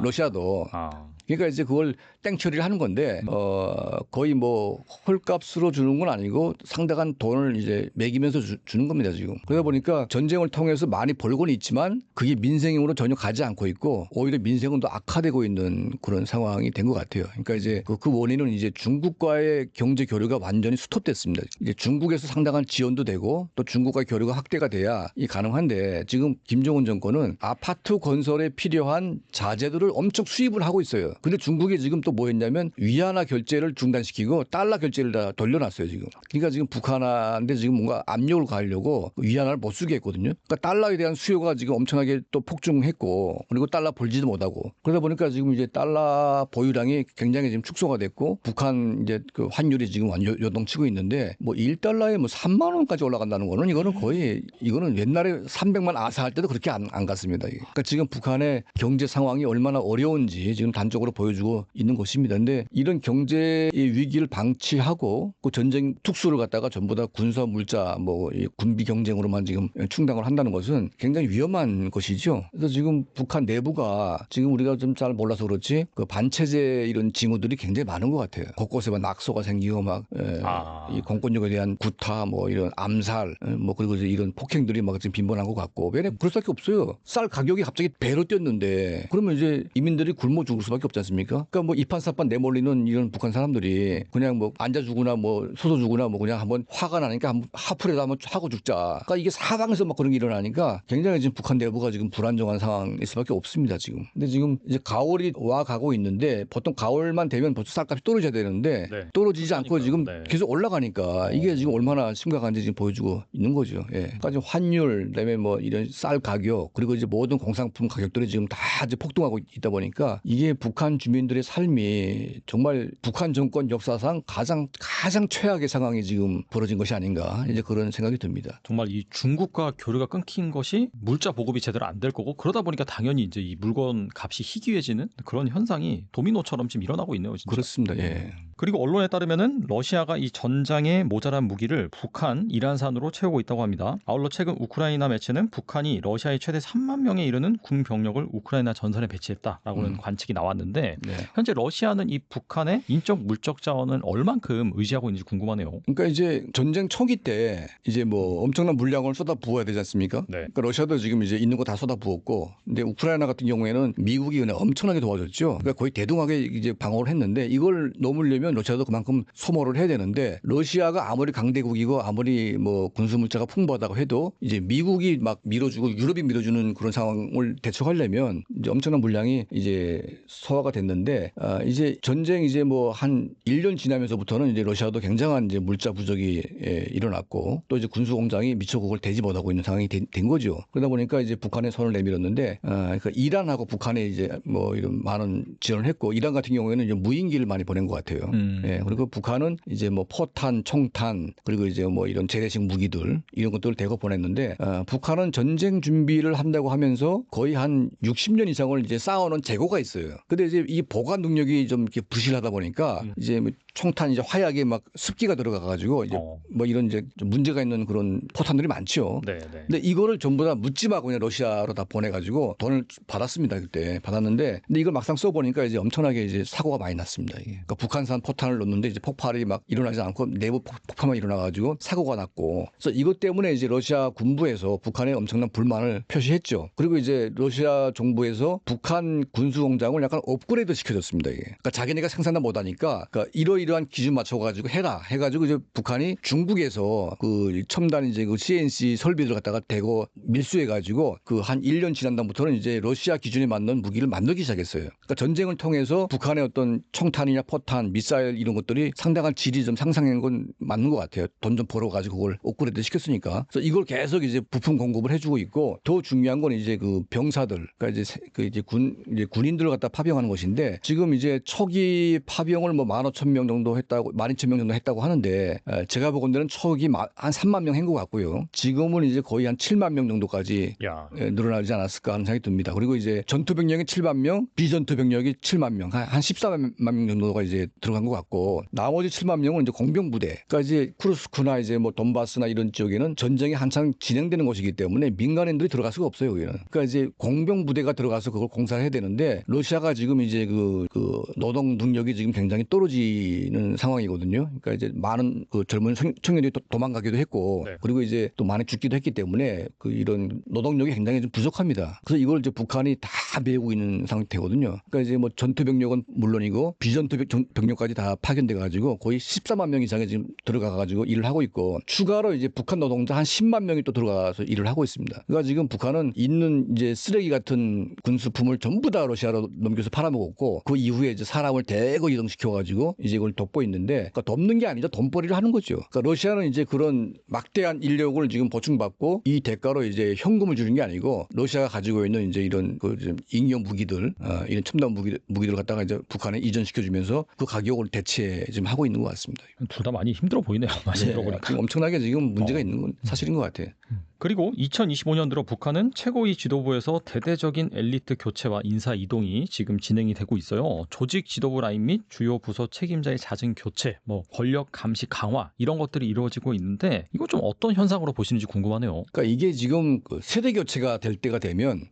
러시아도. 그러니까 이제 그걸 땡처리를 하는 건데 거의 뭐 헐값으로 주는 건 아니고 상당한 돈을 이제 매기면서 주는 겁니다 지금. 그러다 보니까 전쟁을 통해서 많이 벌고는 있지만 그게 민생용으로 전혀 가지 않고 있고 오히려 민생은 더 악화되고 있는 그런 상황이 된 것 같아요. 그러니까 이제 그 원인은 이제 중국과의 경제 교류가 완전히 스톱됐습니다. 이제 중국에서 상당한 지원도 되고 또 중국과 교류가 확대가 돼야 이 가능한데 지금 김정은 정권은 아파트 건설에 필요한 자재들을 엄청 수입을 하고 있어요. 근데 중국이 지금 또 뭐 했냐면 위안화 결제를 중단시키고 달러 결제를 다 돌려놨어요 지금. 그러니까 지금 북한한테 지금 뭔가 압력을 가하려고 위안화를 못 쓰게 했거든요. 그러니까 달러에 대한 수요가 지금 엄청나게 또 폭증했고 그리고 달러 벌지도 못하고 그러다 보니까 지금 이제 달러 보유량이 굉장히 지금 축소가 됐고 북한 이제 그 환율이 지금 요동치고 있는데 뭐 1달러에 뭐 3만 원까지 올라간다는 거는 이거는 거의 이거는 옛날에 300만 아사할 때도 그렇게 안 갔습니다. 그러니까 지금 북한의 경제 상황이 얼마나 어려운지 지금 단적으로 보여주고 있는 것입니다. 근데 이런 경제의 위기를 방치하고 그 전쟁 특수를 갖다가 전부 다 군사 물자 뭐 군비 경쟁으로만 지금 충당을 한다는 것은 굉장히 위험한 것이죠. 그래서 지금 북한 내부가 지금 우리가 좀 잘 몰라서 그렇지 그 반체제 이런 징후들이 굉장히 많은 것 같아요. 곳곳에 막 낙소가 생기고 막 이 공권력에 대한 구타 뭐 이런 암살 뭐 그리고 이제 이런 폭행들이 막 지금 빈번한 것 같고 왜냐 그럴 수밖에 없어요. 쌀 가격이 갑자기 배로 뛰었는데 그러면 이제 이민들이 굶어 죽을 수밖에 없지 않습니까? 그러니까 뭐 이판사판 내몰리는 이런 북한 사람들이 그냥 뭐 앉아 죽으나 뭐 서서 죽으나 뭐 그냥 한번 화가 나니까 한번 하프라도 한번 하고 죽자. 그러니까 이게 사방에서 막 그런 게 일어나니까 굉장히 지금 북한 내부가 지금 불안정한 상황일 수밖에 없습니다 지금. 근데 지금 이제 가을이 와 가고 있는데 보통 가을만 되면 벌써 쌀값이 떨어져야 되는데 떨어지지 않고 지금 계속 올라가니까 이게 지금 얼마나 심각한지 지금 보여주고 있는 거죠. 예. 그러니까 지금 환율, 그다음에 뭐 이런 쌀 가격 그리고 이제 모든 공산품 가격들이 지금 다 이제 폭등하고 있다 보니까 이게 북한 주민들의 삶이 정말 북한 정권 역사상 가장 최악의 상황이 지금 벌어진 것이 아닌가 이제 그런 생각이 듭니다. 정말 이 중국과 교류가 끊긴 것이 물자 보급이 제대로 안 될 거고 그러다 보니까 당연히 이제 이 물건 값이 희귀해지는 그런 현상이 도미노처럼 지금 일어나고 있네요. 진짜. 그렇습니다. 예. 그리고 언론에 따르면은 러시아가 이 전장에 모자란 무기를 북한, 이란산으로 채우고 있다고 합니다. 아울러 최근 우크라이나 매체는 북한이 러시아의 최대 3만 명에 이르는 군 병력을 우크라이나 전선에 배치했다라고는 관측이 나왔는데 현재 러시아는 이 북한의 인적 물적 자원을 얼만큼 의지하고 있는지 궁금하네요. 그러니까 이제 전쟁 초기 때 이제 뭐 엄청난 물량을 쏟아 부어야 되지 않습니까? 그러니까 러시아도 지금 이제 있는 거 다 쏟아 부었고, 근데 우크라이나 같은 경우에는 미국이 그냥 엄청나게 도와줬죠. 그러니까 거의 대등하게 이제 방어를 했는데 이걸 넘으려면 러시아도 그만큼 소모를 해야 되는데 러시아가 아무리 강대국이고 아무리 뭐 군수 물자가 풍부하다고 해도 이제 미국이 막 밀어주고 유럽이 밀어주는 그런 상황을 대처하려면 이제 엄청난 물량이 이제 소화가 됐는데 이제 전쟁 이제 뭐 한 1년 지나면서부터는 이제 러시아도 굉장한 이제 물자 부족이 일어났고 또 이제 군수 공장이 미처 그걸 대지 못하고 있는 상황이 된 거죠. 그러다 보니까 이제 북한에 손을 내밀었는데 그러니까 이란하고 북한에 이제 뭐 이런 많은 지원을 했고 이란 같은 경우에는 이제 무인기를 많이 보낸 것 같아요. 예, 그리고 북한은 이제 뭐 포탄, 총탄 그리고 이제 뭐 이런 재래식 무기들 이런 것들을 대거 보냈는데 북한은 전쟁 준비를 한다고 하면서 거의 한 60년 이상을 이제 쌓아놓은 재고가 있어요. 근데 이제 이 보관 능력이 좀 이렇게 부실하다 보니까 이제 뭐 총탄 이제 화약에 막 습기가 들어가 가지고 이제 뭐 이런 이제 좀 문제가 있는 그런 포탄들이 많죠. 근데 이거를 전부 다 묻지 말고 그냥 러시아로 다 보내가지고 돈을 받았습니다 그때 받았는데 근데 이걸 막상 써보니까 이제 엄청나게 이제 사고가 많이 났습니다. 이게. 그러니까 북한산 포탄을 넣는데 이제 폭발이 막 일어나지 않고 내부 폭발만 일어나가지고 사고가 났고 그래서 이것 때문에 이제 러시아 군부에서 북한에 엄청난 불만을 표시했죠. 그리고 이제 러시아 정부에서 북한 군수 공장을 약간 업그레이드 시켜줬습니다. 이게. 그러니까 자기네가 생산을 못하니까 그러니까 이러이러한 기준 맞춰가지고 해라 해가지고 이제 북한이 중국에서 그 첨단 이제 그 CNC 설비들 갖다가 대거 밀수해가지고 그 한 1년 지난 다음부터는 이제 러시아 기준에 맞는 무기를 만들기 시작했어요. 그러니까 전쟁을 통해서 북한의 어떤 총탄이나 포탄, 미사일 이런 것들이 상당한 질이 좀 상승한 건 맞는 것 같아요. 돈 좀 벌어가지고 그걸 업그레이드 시켰으니까. 그래서 이걸 계속 이제 부품 공급을 해주고 있고 더 중요한 건 이제 그 병사들, 그러니까 이제 군인들을 갖다 파병하는 것인데 지금 이제 초기 파병을 뭐 15,000명 정도 했다고 12,000명 정도 했다고 하는데 제가 보건대는 초기 한 3만 명 한 것 같고요. 지금은 이제 거의 한 7만 명 정도까지 늘어나지 않았을까 하는 생각이 듭니다. 그리고 이제 전투 병력이 7만 명, 비전투 병력이 7만 명, 한 14만 명 정도가 이제 들어간 것 같고 나머지 7만 명은 이제 공병 부대. 그러니까 이제 쿠르스크나 이제 뭐 돈바스나 이런 지역에는 전쟁이 한창 진행되는 곳이기 때문에 민간인들이 들어갈 수가 없어요. 여기는. 그러니까 이제 공병 부대가 들어가서 그걸 공사를 해야 되는데 러시아가 지금 이제 그 노동 능력이 지금 굉장히 떨어지고 있는 상황이거든요. 그러니까 이제 많은 그 젊은 청년들이 도망가기도 했고 네. 그리고 이제 또 많이 죽기도 했기 때문에 그 이런 노동력이 굉장히 좀 부족합니다. 그래서 이걸 이제 북한이 다 메우고 있는 상태거든요. 그러니까 이제 뭐 전투 병력은 물론이고 비전투 병력까지 다 파견돼 가지고 거의 14만 명 이상이 지금 들어가 가지고 일을 하고 있고 추가로 이제 북한 노동자 한 10만 명이 또 들어가서 일을 하고 있습니다. 그러니까 지금 북한은 있는 이제 쓰레기 같은 군수품을 전부 다 러시아로 넘겨서 팔아먹었고 그 이후에 이제 사람을 대거 이동시켜 가지고 이제 이걸 돕고 있는데 그러니까 돕는 게 아니라 돈벌이를 하는 거죠. 그러니까 러시아는 이제 그런 막대한 인력을 지금 보충받고 이 대가로 이제 현금을 주는 게 아니고 러시아가 가지고 있는 이제 이런 그 인형 무기들, 이런 첨단 무기들 갖다가 이제 북한에 이전시켜주면서 그 가격을 대체 지금 하고 있는 것 같습니다. 둘 다 많이 힘들어 보이네요. 많이 들어보니까. 지금 엄청나게 지금 문제가 있는 건 사실인 것 같아요. 그리고 2025년 들어 북한은 최고위 지도부에서 대대적인 엘리트 교체와 인사 이동이 지금 진행이 되고 있어요. 조직 지도부 라인 및 주요 부서 책임자의 잦은 교체, 뭐 권력 감시 강화 이런 것들이 이루어지고 있는데 이거 좀 어떤 현상으로 보시는지 궁금하네요. 그러니까 이게 지금 그 세대 교체가 될 때가 되면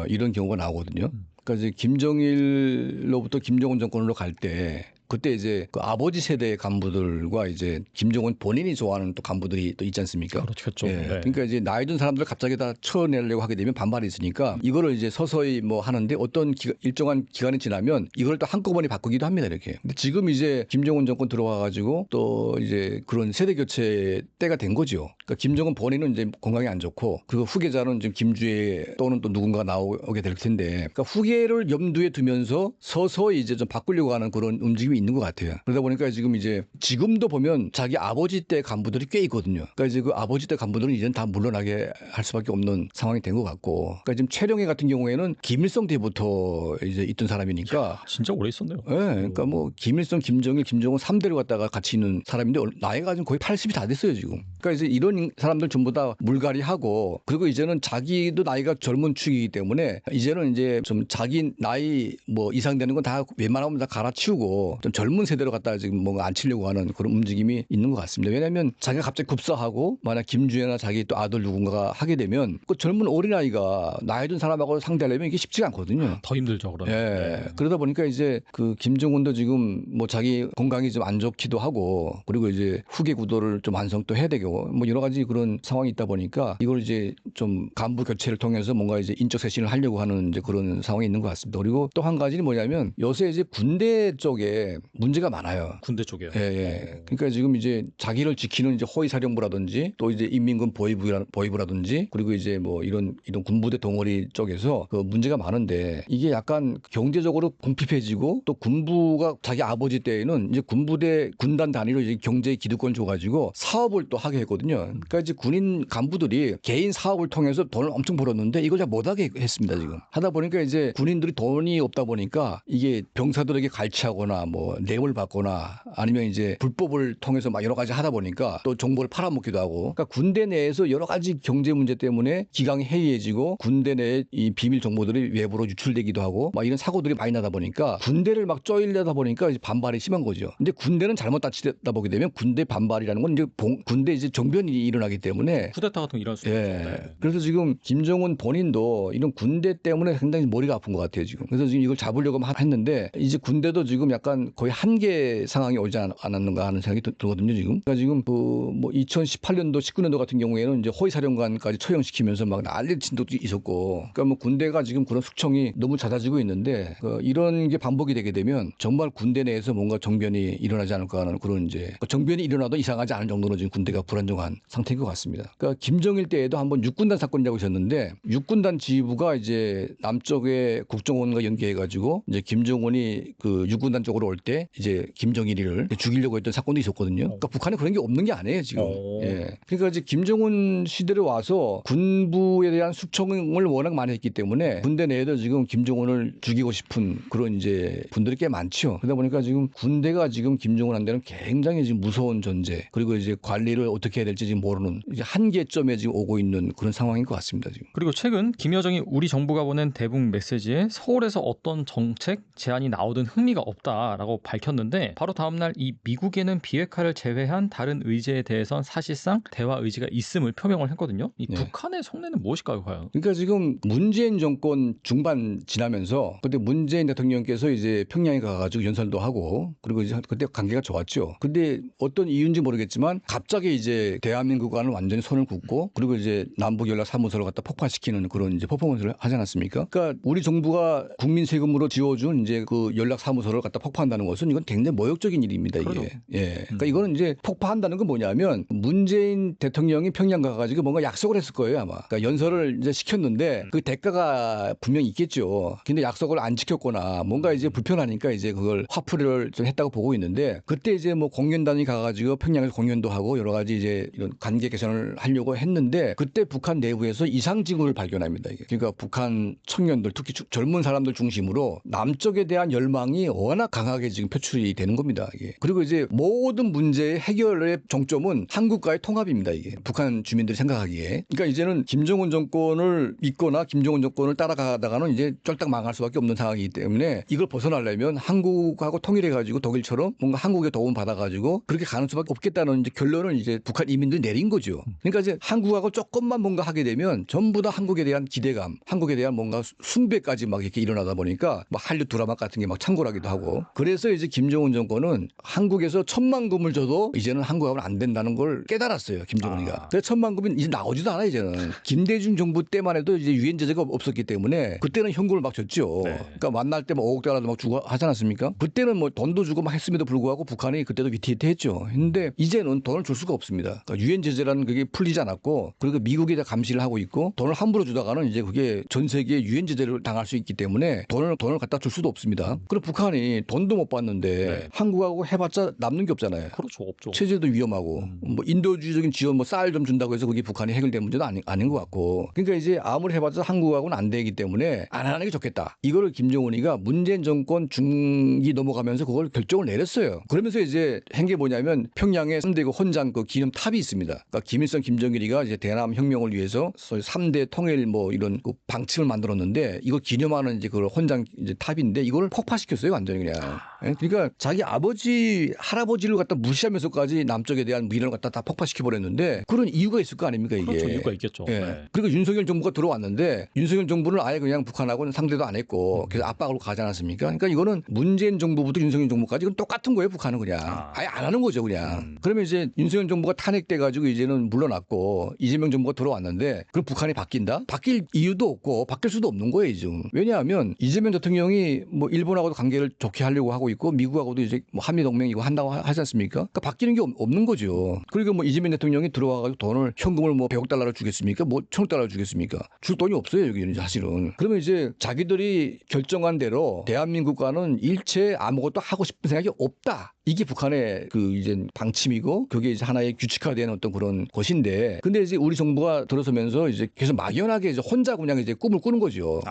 이런 경우가 나오거든요. 그러니까 이제 김정일로부터 김정은 정권으로 갈 때 그때 이제 그 아버지 세대의 간부들과 이제 김정은 본인이 좋아하는 또 간부들이 또 있지 않습니까? 그렇겠죠. 예. 네. 그러니까 이제 나이 든 사람들 갑자기 다 쳐내려고 하게 되면 반발이 있으니까 이거를 이제 서서히 뭐 하는데 어떤 일정한 기간이 지나면 이걸 또 한꺼번에 바꾸기도 합니다. 이렇게. 근데 지금 이제 김정은 정권 들어와 가지고 또 이제 그런 세대 교체 때가 된 거죠. 그러니까 김정은 본인은 이제 건강이 안 좋고 그리고 후계자는 지금 김주애 또는 또 누군가 나오게 될 텐데 그러니까 후계를 염두에 두면서 서서히 이제 좀 바꾸려고 하는 그런 움직임이 있는 것 같아요. 그러다 보니까 지금 이제 지금도 보면 자기 아버지 때 간부들이 꽤 있거든요. 그러니까 이제 그 아버지 때 간부들은 이제는 다 물러나게 할 수밖에 없는 상황이 된 것 같고. 그러니까 지금 최룡해 같은 경우에는 김일성 때부터 이제 있던 사람이니까. 진짜 오래 있었네요. 네, 그러니까 뭐 김일성, 김정일, 김정은 3대를 갖다가 같이 있는 사람인데 나이가 지금 거의 80이 다 됐어요 지금. 그러니까 이제 이런 사람들 전부 다 물갈이하고 그리고 이제는 자기도 나이가 젊은 축이기 때문에 이제는 이제 좀 자기 나이 뭐 이상 되는 건 다 웬만하면 다 갈아치우고 좀 젊은 세대로 갖다가 지금 뭔가 앉히려고 하는 그런 움직임이 있는 것 같습니다. 왜냐하면 자기가 갑자기 급사하고 만약 김주애나 자기 또 아들 누군가가 하게 되면 그 젊은 어린아이가 나이 든 사람하고 상대하려면 이게 쉽지가 않거든요. 더 힘들죠, 그러면. 예. 네. 그러다 보니까 이제 그 김정은도 지금 뭐 자기 건강이 좀 안 좋기도 하고 그리고 이제 후계 구도를 좀 완성 또 해야 되고 뭐 여러 가지 그런 상황이 있다 보니까 이걸 이제 좀 간부 교체를 통해서 뭔가 이제 인적 쇄신을 하려고 하는 이제 그런 상황이 있는 것 같습니다. 그리고 또 한 가지는 뭐냐면 요새 이제 군대 쪽에 문제가 많아요. 군대 쪽에요. 예. 그러니까 지금 이제 자기를 지키는 이제 허위사령부라든지 또 이제 인민군 보위부라든지 그리고 이제 뭐 이런 군부대 동아리 쪽에서 그 문제가 많은데 이게 약간 경제적으로 궁핍해지고 또 군부가 자기 아버지 때에는 이제 군부대 군단 단위로 이제 경제 기득권 줘가지고 사업을 또 하게 했거든요. 그러니까 이제 군인 간부들이 개인 사업을 통해서 돈을 엄청 벌었는데 이걸 잘 못하게 했습니다 지금. 하다 보니까 이제 군인들이 돈이 없다 보니까 이게 병사들에게 갈취하거나 뭐 뇌물 받거나 아니면 이제 불법을 통해서 막 여러 가지 하다 보니까 또 정보를 팔아먹기도 하고 그러니까 군대 내에서 여러 가지 경제 문제 때문에 기강이 해이해지고 군대 내에 이 비밀 정보들이 외부로 유출되기도 하고 막 이런 사고들이 많이 나다 보니까 군대를 막 쪼일려다 보니까 이제 반발이 심한 거죠. 근데 군대는 잘못 다치다 보게 되면 군대 반발이라는 건 이제 군대 이제 정변이 일어나기 때문에 쿠데타 같은 거 일어날 수 있죠. 네. 그래서 지금 김정은 본인도 이런 군대 때문에 상당히 머리가 아픈 것 같아요 지금. 그래서 지금 이걸 잡으려고 했는데 이제 군대도 지금 약간 거의 한계 상황이 오지 않았는가 하는 생각이 들거든요 지금. 그러니까 지금 그 뭐 2018년도 19년도 같은 경우에는 이제 허위사령관까지 처형시키면서 막 난리 친 적도 있었고. 그러니까 뭐 군대가 지금 그런 숙청이 너무 잦아지고 있는데 이런 게 반복이 되게 되면 정말 군대 내에서 뭔가 정변이 일어나지 않을까 하는 그런 이제 정변이 일어나도 이상하지 않을 정도로 지금 군대가 불안정한 상태인 것 같습니다. 그러니까 김정일 때에도 한번 육군단 사건이라고 있었는데 육군단 지휘부가 이제 남쪽의 국정원과 연계해가지고 이제 김정은이 그 육군단 쪽으로 올 때 이제 김정일이를 죽이려고 했던 사건도 있었거든요. 그러니까 북한에 그런 게 없는 게 아니에요 지금. 예. 그러니까 이제 김정은 시대로 와서 군부에 대한 숙청을 워낙 많이 했기 때문에 군대 내에도 지금 김정은을 죽이고 싶은 그런 이제 분들이 꽤 많죠. 그러다 보니까 지금 군대가 지금 김정은한테는 굉장히 지금 무서운 존재 그리고 이제 관리를 어떻게 해야 될지 지금 모르는 이제 한계점에 지금 오고 있는 그런 상황인 것 같습니다 지금. 그리고 최근 김여정이 우리 정부가 보낸 대북 메시지에 서울에서 어떤 정책 제안이 나오든 흥미가 없다라고 있다라고 밝혔는데 바로 다음 날 이 미국에는 비핵화를 제외한 다른 의제에 대해선 사실상 대화 의지가 있음을 표명을 했거든요. 이 북한의 속내는 무엇일까요, 과연? 그러니까 지금 문재인 정권 중반 지나면서 그때 문재인 대통령께서 이제 평양에 가가지고 연설도 하고 그리고 이제 그때 관계가 좋았죠. 근데 어떤 이유인지 모르겠지만 갑자기 이제 대한민국과는 완전히 손을 긋고 그리고 이제 남북 연락 사무소를 갖다 폭파시키는 그런 이제 퍼포먼스를 하지 않았습니까? 그러니까 우리 정부가 국민 세금으로 지어준 이제 그 연락 사무소를 갖다 폭파한다는 것은 이건 굉장히 모욕적인 일입니다. 이게. 그렇죠. 예. 그러니까 이거는 이제 폭파한다는 건 뭐냐면 문재인 대통령이 평양 가가지고 뭔가 약속을 했을 거예요 아마. 그러니까 연설을 이제 시켰는데 그 대가가 분명히 있겠죠. 근데 약속을 안 지켰거나 뭔가 이제 불편하니까 이제 그걸 화풀이를 좀 했다고 보고 있는데 그때 이제 뭐 공연단이 가가지고 평양에서 공연도 하고 여러 가지 이제 이런 관계 개선을 하려고 했는데 그때 북한 내부에서 이상 징후를 발견합니다. 이게. 그러니까 북한 청년들 특히 젊은 사람들 중심으로 남쪽에 대한 열망이 워낙 강하게 지금 표출이 되는 겁니다. 이게. 그리고 이제 모든 문제의 해결의 정점은 한국과의 통합입니다. 이게 북한 주민들이 생각하기에. 그러니까 이제는 김정은 정권을 믿거나 김정은 정권을 따라가다가는 이제 쫄딱 망할 수밖에 없는 상황이기 때문에 이걸 벗어나려면 한국하고 통일해가지고 독일처럼 뭔가 한국의 도움 받아가지고 그렇게 가는 수밖에 없겠다는 이제 결론을 이제 북한 이민들이 내린 거죠. 그러니까 이제 한국하고 조금만 뭔가 하게 되면 전부 다 한국에 대한 기대감, 한국에 대한 뭔가 숭배까지 막 이렇게 일어나다 보니까 막 한류 드라마 같은 게 막 창궐하기도 하고 그래서 이제 김정은 정권은 한국에서 천만금을 줘도 이제는 한국하고는 안 된다는 걸 깨달았어요. 김정은이가. 그래서 천만금이 이제 나오지도 않아 이제는. 김대중 정부 때만 해도 이제 유엔 제재가 없었기 때문에 그때는 현금을 막 줬죠. 네. 그러니까 만날 때 뭐 5억 달러도 막 주고 하지 않았습니까? 그때는 뭐 돈도 주고 막 했음에도 불구하고 북한이 그때도 위태위태했죠. 근데 이제는 돈을 줄 수가 없습니다. 그러니까 유엔 제재라는 그게 풀리지 않았고 그리고 미국이 다 감시를 하고 있고 돈을 함부로 주다가는 이제 그게 전 세계에 유엔 제재를 당할 수 있기 때문에 돈을 갖다 줄 수도 없습니다. 그리고 북한이 돈도 못 받는데 한국하고 해봤자 남는 게 없잖아요. 그렇죠, 없죠. 체제도 위험하고 뭐 인도주의적인 지원 뭐 쌀 좀 준다고 해서 그게 북한이 해결된 문제도 아닌 것 같고 그러니까 이제 아무리 해봤자 한국하고는 안 되기 때문에 안 하는 게 좋겠다. 이거를 김정은이가 문재인 정권 중기 넘어가면서 그걸 결정을 내렸어요. 그러면서 이제 한 게 뭐냐면 평양에 3대 그 헌장 그 기념 탑이 있습니다. 그러니까 김일성 김정일이가 이제 대남 혁명을 위해서 소위 3대 통일 뭐 이런 그 방침을 만들었는데 이걸 기념하는 이제 그 헌장 이제 탑인데 이걸 폭파시켰어요 완전히 그냥. 그러니까 자기 아버지 할아버지를 갖다 무시하면서까지 남쪽에 대한 미련을 갖다 다 폭파시켜 버렸는데 그런 이유가 있을 거 아닙니까 이게. 그렇죠. 이유가 있겠죠. 예. 네. 그리고 윤석열 정부가 들어왔는데 윤석열 정부는 아예 그냥 북한하고는 상대도 안 했고 그래서 압박으로 가지 않았습니까? 그러니까 이거는 문재인 정부부터 윤석열 정부까지 이건 똑같은 거예요 북한은 그냥. 아예 안 하는 거죠 그냥. 그러면 이제 윤석열 정부가 탄핵돼 가지고 이제는 물러났고 이재명 정부가 들어왔는데 그럼 북한이 바뀐다? 바뀔 이유도 없고 바뀔 수도 없는 거예요 지금. 왜냐하면 이재명 대통령이 뭐 일본하고도 관계를 좋게 하려고 하고 있고 미국하고도 이제 뭐 한미 동맹 이거 한다고 하지 않습니까? 그러니까 바뀌는 게 없는 거죠. 그리고 뭐 이재명 대통령이 들어와가지고 돈을 현금을 뭐 100억 달러를 주겠습니까? 뭐 1000억 달러를 주겠습니까? 줄 돈이 없어요 여기는 사실은. 그러면 이제 자기들이 결정한 대로 대한민국과는 일체 아무것도 하고 싶은 생각이 없다. 이게 북한의 그 이제 방침이고 그게 이제 하나의 규칙화된 어떤 그런 것인데 근데 이제 우리 정부가 들어서면서 이제 계속 막연하게 이제 혼자 그냥 이제 꿈을 꾸는 거죠.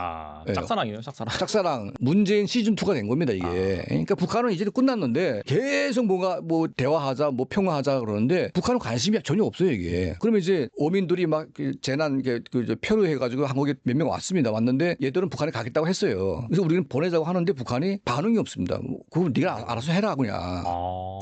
짝사랑이에요, 짝사랑. 짝사랑. 문재인 시즌 2가 된 겁니다 이게. 그러니까 북한은 이제 끝났는데 계속 뭔가 뭐 대화하자, 뭐 평화하자 그러는데 북한은 관심이 전혀 없어요 이게. 그러면 이제 어민들이 막 그 재난 그 표류해가지고 한국에 몇 명 왔습니다. 왔는데 얘들은 북한에 가겠다고 했어요. 그래서 우리는 보내자고 하는데 북한이 반응이 없습니다. 그거 네가 알아서 해라 그냥.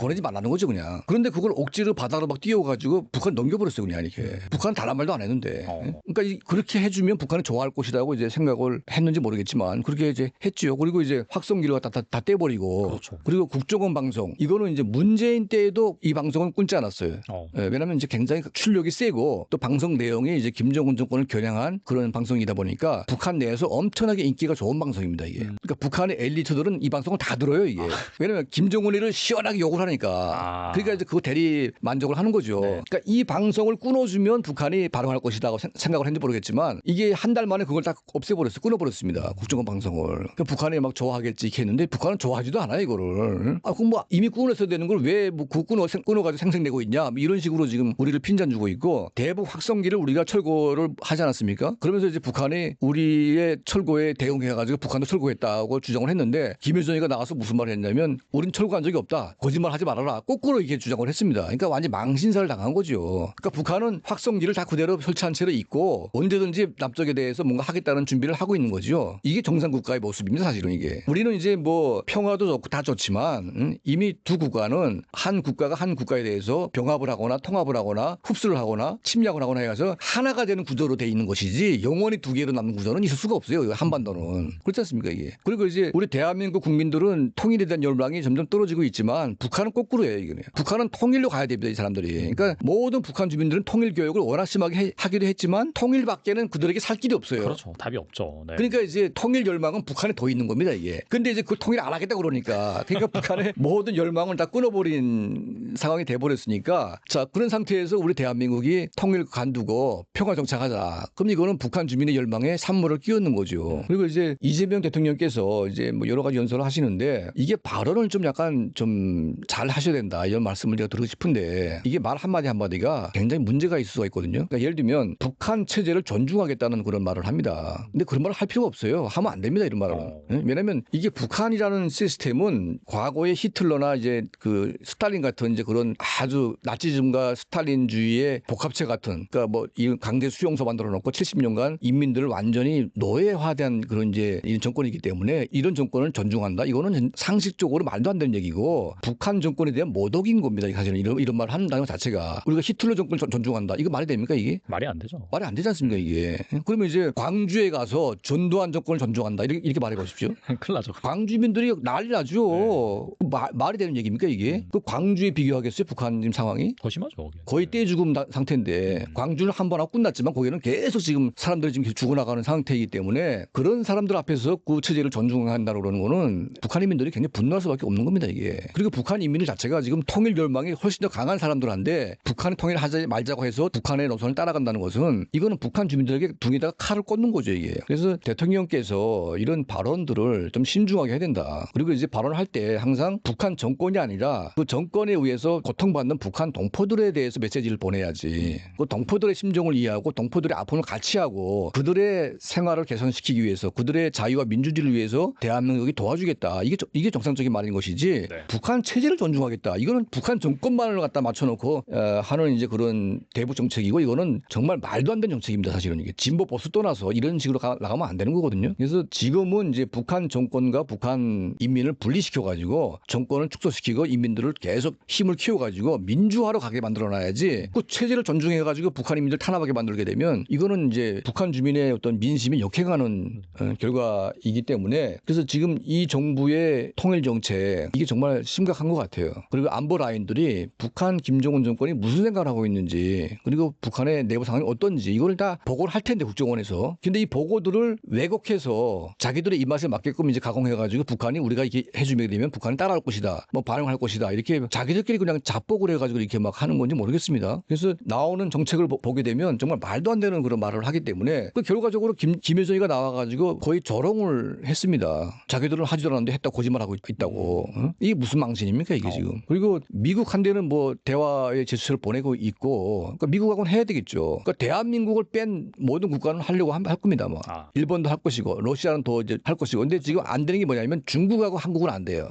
보내지 말라는 거죠 그냥. 그런데 그걸 억지로 바다로 막 띄워가지고 북한 넘겨버렸어요 그냥 이렇게. 북한은 단 한 말도 안 했는데. 그러니까 그렇게 해주면 북한이 좋아할 것이라고 이제 생각을 했는지 모르겠지만 그렇게 이제 했지요. 그리고 이제 확성기를 다 떼버리고. 그렇죠. 그리고 국정원 방송 이거는 이제 문재인 때에도 이 방송은 끊지 않았어요. 왜냐하면 이제 굉장히 출력이 세고 또 방송 내용이 이제 김정은 정권을 겨냥한 그런 방송이다 보니까 북한 내에서 엄청나게 인기가 좋은 방송입니다 이게. 그러니까 북한의 엘리트들은 이 방송을 다 들어요 이게. 왜냐하면 김정은이를 시원하게 욕을 하니까. 그러니까 이제 그거 대리 만족을 하는 거죠. 네. 그러니까 이 방송을 끊어주면 북한이 반응할 것이라고 생각을 했는지 모르겠지만 이게 한 달 만에 그걸 다 없애버렸어요. 끊어버렸습니다. 국정원 방송을. 그러니까 북한이 막 좋아하겠지 이렇게 했는데 북한은 좋아하지도 않아요 이거를. 그럼 뭐 이미 끊었어야 되는 걸 왜 뭐 끊어가지고 생생내고 있냐 뭐 이런 식으로 지금 우리를 핀잔 주고 있고 대북 확성기를 우리가 철거를 하지 않았습니까? 그러면서 이제 북한이 우리의 철거에 대응해가지고 북한도 철거했다고 주장을 했는데 김여정이가 나와서 무슨 말을 했냐면 우린 철거한 적이 없다. 거짓말 하지 말아라. 거꾸로 이렇게 주장을 했습니다. 그러니까 완전 망신살을 당한 거죠. 그러니까 북한은 확성기를 다 그대로 설치한 채로 있고 언제든지 남쪽에 대해서 뭔가 하겠다는 준비를 하고 있는 거죠. 이게 정상 국가의 모습입니다. 사실은 이게. 우리는 이제 뭐 평화도 없고 다 좋지만 이미 두 국가는 한 국가가 한 국가에 대해서 병합을 하거나 통합을 하거나 흡수를 하거나 침략을 하거나 해서 하나가 되는 구조로 돼 있는 것이지 영원히 두 개로 남는 구조는 있을 수가 없어요. 한반도는. 그렇지 않습니까 이게. 그리고 이제 우리 대한민국 국민들은 통일에 대한 열망이 점점 떨어지고 있지만 북한은 거꾸로예요. 이거는. 북한은 통일로 가야 됩니다. 이 사람들이. 그러니까 모든 북한 주민들은 통일 교육을 워낙 심하게 하기도 했지만 통일밖에는 그들에게 살 길이 없어요. 그렇죠. 답이 없죠. 네. 그러니까 이제 통일 열망은 북한에 더 있는 겁니다. 이게. 근데 이제 그 통일 안 하겠다 그러니까. 그러니까 북한의 모든 열망을 다 끊어버린 상황이 돼버렸으니까 자 그런 상태에서 우리 대한민국이 통일 간두고 평화 정착하자. 그럼 이거는 북한 주민의 열망에 산물을 끼얹는 거죠. 그리고 이제 이재명 대통령께서 이제 뭐 여러 가지 연설을 하시는데 이게 발언을 좀 약간 좀 잘 하셔야 된다 이런 말씀을 제가 드리고 싶은데 이게 말 한마디 한마디가 굉장히 문제가 있을 수가 있거든요. 그러니까 예를 들면 북한 체제를 존중하겠다는 그런 말을 합니다. 근데 그런 말을 할 필요가 없어요. 하면 안 됩니다. 이런 말은. 왜냐하면 이게 북한이라는 시스템은 과거의 히틀러나 이제 그 스탈린 같은 이제 그런 아주 나치즘과 스탈린주의의 복합체 같은 그러니까 뭐 이 강제 수용소 만들어 놓고 70년간 인민들을 완전히 노예화된 그런 이제 이런 정권이기 때문에 이런 정권을 존중한다. 이거는 상식적으로 말도 안 되는 얘기고 북한 정권에 대한 모독인 겁니다. 사실은 이런 말을 한다는 것 자체가 우리가 히틀러 정권을 존중한다. 이거 말이 됩니까 이게? 말이 안 되죠. 말이 안 되지 않습니까 이게? 그러면 이제 광주에 가서 전두환 정권을 존중한다. 이렇게 말해 보십시오. 큰일 나죠. 광주민들이 난리 나죠. 네. 말이 되는 얘기입니까 이게? 그 광주에 비교하겠어요? 북한 지금 상황이? 더 심하죠. 거기. 거의 떼죽음 상태인데 광주는 한 번 하고 끝났지만 거기는 계속 지금 사람들이 지금 죽어나가는 상태이기 때문에 그런 사람들 앞에서 그 체제를 존중한다고 그러는 거는 북한 인민들이 굉장히 분노할 수밖에 없는 겁니다 이게. 그리고 북한 인민들 자체가 지금 통일 열망이 훨씬 더 강한 사람들한테 북한이 통일하지 말자고 해서 북한의 노선을 따라간다는 것은 이거는 북한 주민들에게 둥에다가 칼을 꽂는 거죠 이게. 그래서 대통령께서 이런 발언들을 좀 신중하게 해야 된다. 그리고 이제 발언을 할 때 항상 북한 정권이 아니라 그 정권에 의해서 고통받는 북한 동포들에 대해서 메시지를 보내야지. 그 동포들의 심정을 이해하고 동포들의 아픔을 같이 하고 그들의 생활을 개선시키기 위해서 그들의 자유와 민주주의를 위해서 대한민국이 도와주겠다. 이게 정상적인 말인 것이지. 네. 북한 체제를 존중하겠다. 이거는 북한 정권만을 갖다 맞춰놓고 하는 이제 그런 대북 정책이고 이거는 정말 말도 안 되는 정책입니다. 사실은 이게 진보 보수 떠나서 이런 식으로 나가면 안 되는 거거든요. 그래서 지금은 이제 북한 정권과 북한 인민을 분리시켜 가지고 정권을 축소시키고 인민들을 계속 힘을 키워가지고 민주화로 가게 만들어놔야지 그 체제를 존중해가지고 북한 인민들 탄압하게 만들게 되면 이거는 이제 북한 주민의 어떤 민심이 역행하는 결과이기 때문에 그래서 지금 이 정부의 통일 정책 이게 정말 심각한 것 같아요. 그리고 안보 라인들이 북한 김정은 정권이 무슨 생각을 하고 있는지 그리고 북한의 내부 상황이 어떤지 이걸 다 보고를 할 텐데 국정원에서 근데 이 보고들을 왜곡해서 자기들의 입맛에 맞게끔 이제 가공해가지고 북한이 우리가 이렇게 해주게 되면 북한이 따라할 것이다, 뭐 반응할 것이다 이렇게 자기들끼리 그냥 잡복을 해가지고 이렇게 막 하는 건지 모르겠습니다. 그래서 나오는 정책을 보게 되면 정말 말도 안 되는 그런 말을 하기 때문에 그 결과적으로 김여정이가 나와가지고 거의 조롱을 했습니다. 자기들은 하지도 않았는데 했다 거짓말하고 있다고. 이게 무슨 망신입니까 이게 지금? 그리고 미국 한 데는 뭐 대화의 제스처를 보내고 있고 그러니까 미국하고는 해야 되겠죠. 그러니까 대한민국을 뺀 모든 국가는 하려고 할 겁니다. 뭐 일본도 할 것이고 러시아는 더 이제 할 것이고 근데 지금 안 되는 게 뭐냐면 중국하고 한국은 안 돼요.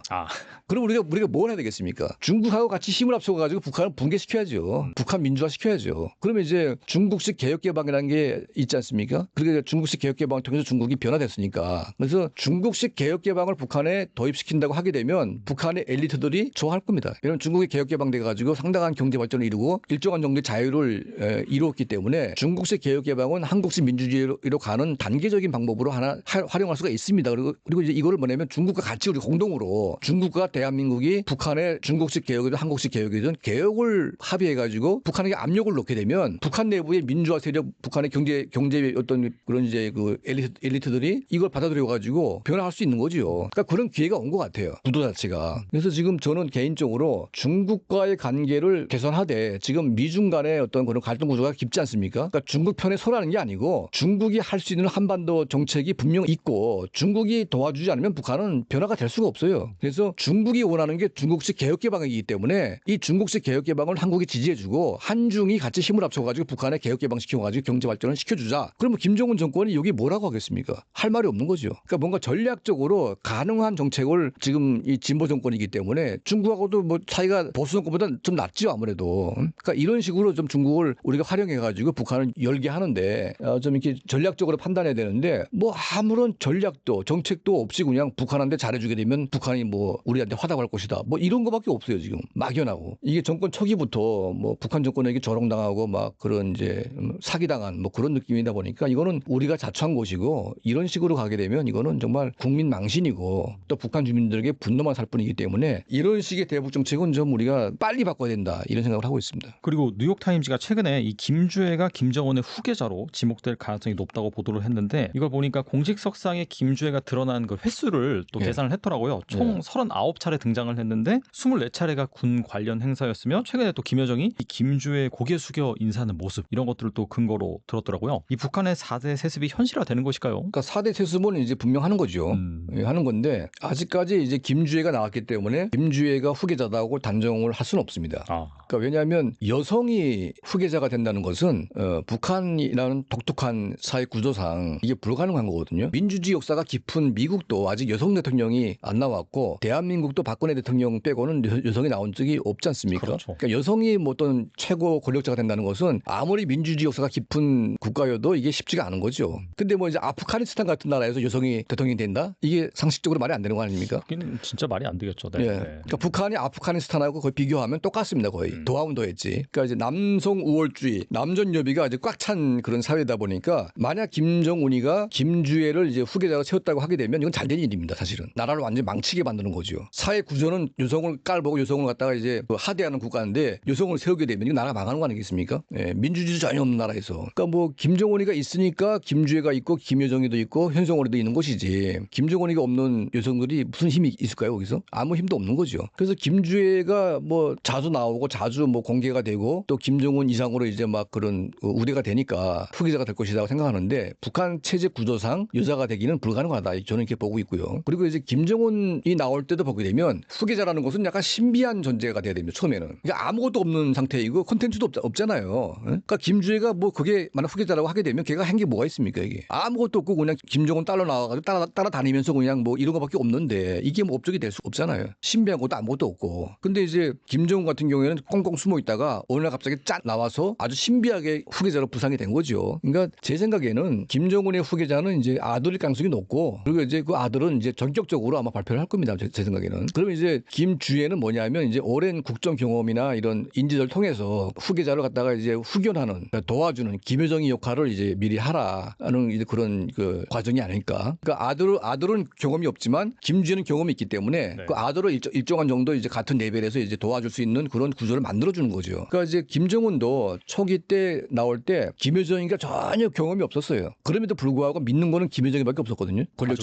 그럼 우리가 뭘 해야 되겠습니까? 중국하고 같이 힘을 합쳐가지고 북한을 붕괴시켜야죠. 북한 민주화시켜야죠. 그러면 이제 중국식 개혁개방이라는 게 있지 않습니까? 그러니까 중국식 개혁개방을 통해서 중국이 변화됐으니까. 그래서 중국식 개혁개방을 북한에 도입시킨다고 하게 되면 북한의 엘리트들이 좋아할 겁니다. 왜냐하면 중국이 개혁개방돼가지고 상당한 경제발전을 이루고 일정한 정도의 자유를 이루었기 때문에 중국식 개혁개방은 한국식 민주주의로 가는 단계적인 방법으로 하나 활용할 수가 있습니다. 그리고 이제 이거를 뭐냐면 중국과 같이 우리 공동으로 중국과 대한민국이 북한의 중국식 개혁이든 한국식 개혁이든 개혁을 합의해가지고 북한에게 압력을 놓게 되면 북한 내부의 민주화 세력, 북한의 경제 어떤 그런 이제 그 엘리트들이 이걸 받아들여가지고 변화할 수 있는 거지요. 그러니까 그런 기회가 온 것 같아요. 구도 자체가. 그래서 지금 저는 개인적으로 중국과의 관계를 개선하되 지금 미중 간의 어떤 그런 갈등 구조가 깊지 않습니까? 그러니까 중국 편에 서라는 게 아니고 중국이 할 수 있는 한반도 정책이 분명 있고 중국이 도와주지 않으면 북한은 변화가 될 수가 없어요. 그래서 중국이 원하는 게 중국식 개혁개방이기 때문에 이 중국식 개혁개방을 한국이 지지해주고 한중이 같이 힘을 합쳐가지고 북한에 개혁개방시켜가지고 경제발전을 시켜주자. 그러면 김정은 정권이 여기 뭐라고 하겠습니까? 할 말이 없는 거죠. 그러니까 뭔가 전략적으로 가능한 정책을 지금 이 진보 정권이기 때문에 중국하고도 뭐 차이가 보수 정권보다 좀 낫죠 아무래도. 그러니까 이런 식으로 좀 중국을 우리가 활용해가지고 북한을 열게 하는데 좀 이렇게 전략적으로 판단해야 되는데 뭐 아무런 전략도 정책도 없이 그냥 북한한테 잘해주게 되면 되면 북한이 뭐 우리한테 화답할 것이다. 뭐 이런 거밖에 없어요 지금. 막연하고 이게 정권 초기부터 뭐 북한 정권에게 조롱당하고 막 그런 이제 사기당한 뭐 그런 느낌이다 보니까 이거는 우리가 자초한 것이고 이런 식으로 가게 되면 이거는 정말 국민 망신이고 또 북한 주민들에게 분노만 살 뿐이기 때문에 이런 식의 대북 정책은 좀 우리가 빨리 바꿔야 된다 이런 생각을 하고 있습니다. 그리고 뉴욕타임즈가 최근에 이 김주애가 김정은의 후계자로 지목될 가능성이 높다고 보도를 했는데 이걸 보니까 공식석상에 김주애가 드러난 그 횟수를 또 계산을 했더라고요. 총 39차례 등장을 했는데 24차례가 군 관련 행사였으며 최근에 또 김여정이 이 김주애 고개 숙여 인사하는 모습 이런 것들을 또 근거로 들었더라고요. 이 북한의 4대 세습이 현실화되는 것일까요? 그러니까 4대 세습은 이제 분명 하는 거죠. 하는 건데 아직까지 이제 김주애가 나왔기 때문에 김주애가 후계자다고 단정을 할 수는 없습니다. 그러니까 왜냐하면 여성이 후계자가 된다는 것은 북한이라는 독특한 사회 구조상 이게 불가능한 거거든요. 민주주의 역사가 깊은 미국도 아직 여성 대통령이 안 나왔고 대한민국도 박근혜 대통령 빼고는 여성이 나온 적이 없지 않습니까? 그렇죠. 그러니까 여성이 뭐 어떤 최고 권력자가 된다는 것은 아무리 민주주의 역사가 깊은 국가여도 이게 쉽지가 않은 거죠. 근데 뭐 이제 아프가니스탄 같은 나라에서 여성이 대통령이 된다? 이게 상식적으로 말이 안 되는 거 아닙니까? 그게 진짜 말이 안 되겠죠. 네. 그러니까 북한이 아프가니스탄하고 거의 비교하면 똑같습니다. 거의 더하면 더했지. 그러니까 이제 남성 우월주의, 남전 여비가 아주 꽉 찬 그런 사회다 보니까 만약 김정은이가 김주애를 이제 후계자로 세웠다고 하게 되면 이건 잘된 일입니다. 사실은 나라를 완전히 망치게 만드는 거죠. 사회 구조는 여성을 깔보고 여성을 갖다가 이제 하대하는 국가인데 여성을 세우게 되면 이거 나라가 망하는 거 아니겠습니까? 민주주의 전혀 없는 나라에서. 그러니까 뭐 김정은이가 있으니까 김주애가 있고 김여정이도 있고 현성월이도 있는 것이지. 김정은이가 없는 여성들이 무슨 힘이 있을까요? 거기서 아무 힘도 없는 거죠. 그래서 김주애가 뭐 자주 나오고 자주 뭐 공개가 되고 또 김정은 이상으로 이제 막 그런 우대가 되니까 후계자가 될 것이라고 생각하는데 북한 체제 구조상 여자가 되기는 불가능하다. 저는 이렇게 보고 있고요. 그리고 이제 김정은이 나올 때도 보게 되면 후계자라는 것은 약간 신비한 존재가 돼야 됩니다. 처음에는. 그러니까 아무것도 없는 상태이고 콘텐츠도 없잖아요. 그러니까 김주애가 뭐 그게 만약 후계자라고 하게 되면 걔가 한 게 뭐가 있습니까 이게. 아무것도 없고 그냥 김정은 딸로 나와가지고 따라다니면서 그냥 뭐 이런 거밖에 없는데 이게 뭐 업적이 될 수 없잖아요. 신비한 것도 아무것도 없고. 근데 이제 김정은 같은 경우에는 꽁꽁 숨어 있다가 어느 날 갑자기 짠 나와서 아주 신비하게 후계자로 부상이 된 거죠. 그러니까 제 생각에는 김정은의 후계자는 이제 아들일 가능성이 높고 그리고 이제 그 아들은 이제 전격적으로 아마 발표를 할 겁니다. 제 생각에는. 그러면 이제 김주애는 뭐냐면 이제 오랜 국정 경험이나 이런 인지를 통해서 후계자를 갖다가 이제 후견하는 그러니까 도와주는 김여정의 역할을 이제 미리 하라는 이제 그런 그 과정이 아닐까. 그러니까 아들은 경험이 없지만 김주애는 경험이 있기 때문에 그 아들을 일정한 정도 이제 같은 레벨에서 이제 도와줄 수 있는 그런 구조를 만들어주는 거죠. 그러니까 이제 김정은도 초기 때 나올 때 김여정이가 전혀 경험이 없었어요. 그럼에도 불구하고 믿는 거는 김여정이밖에 없었거든요. 권력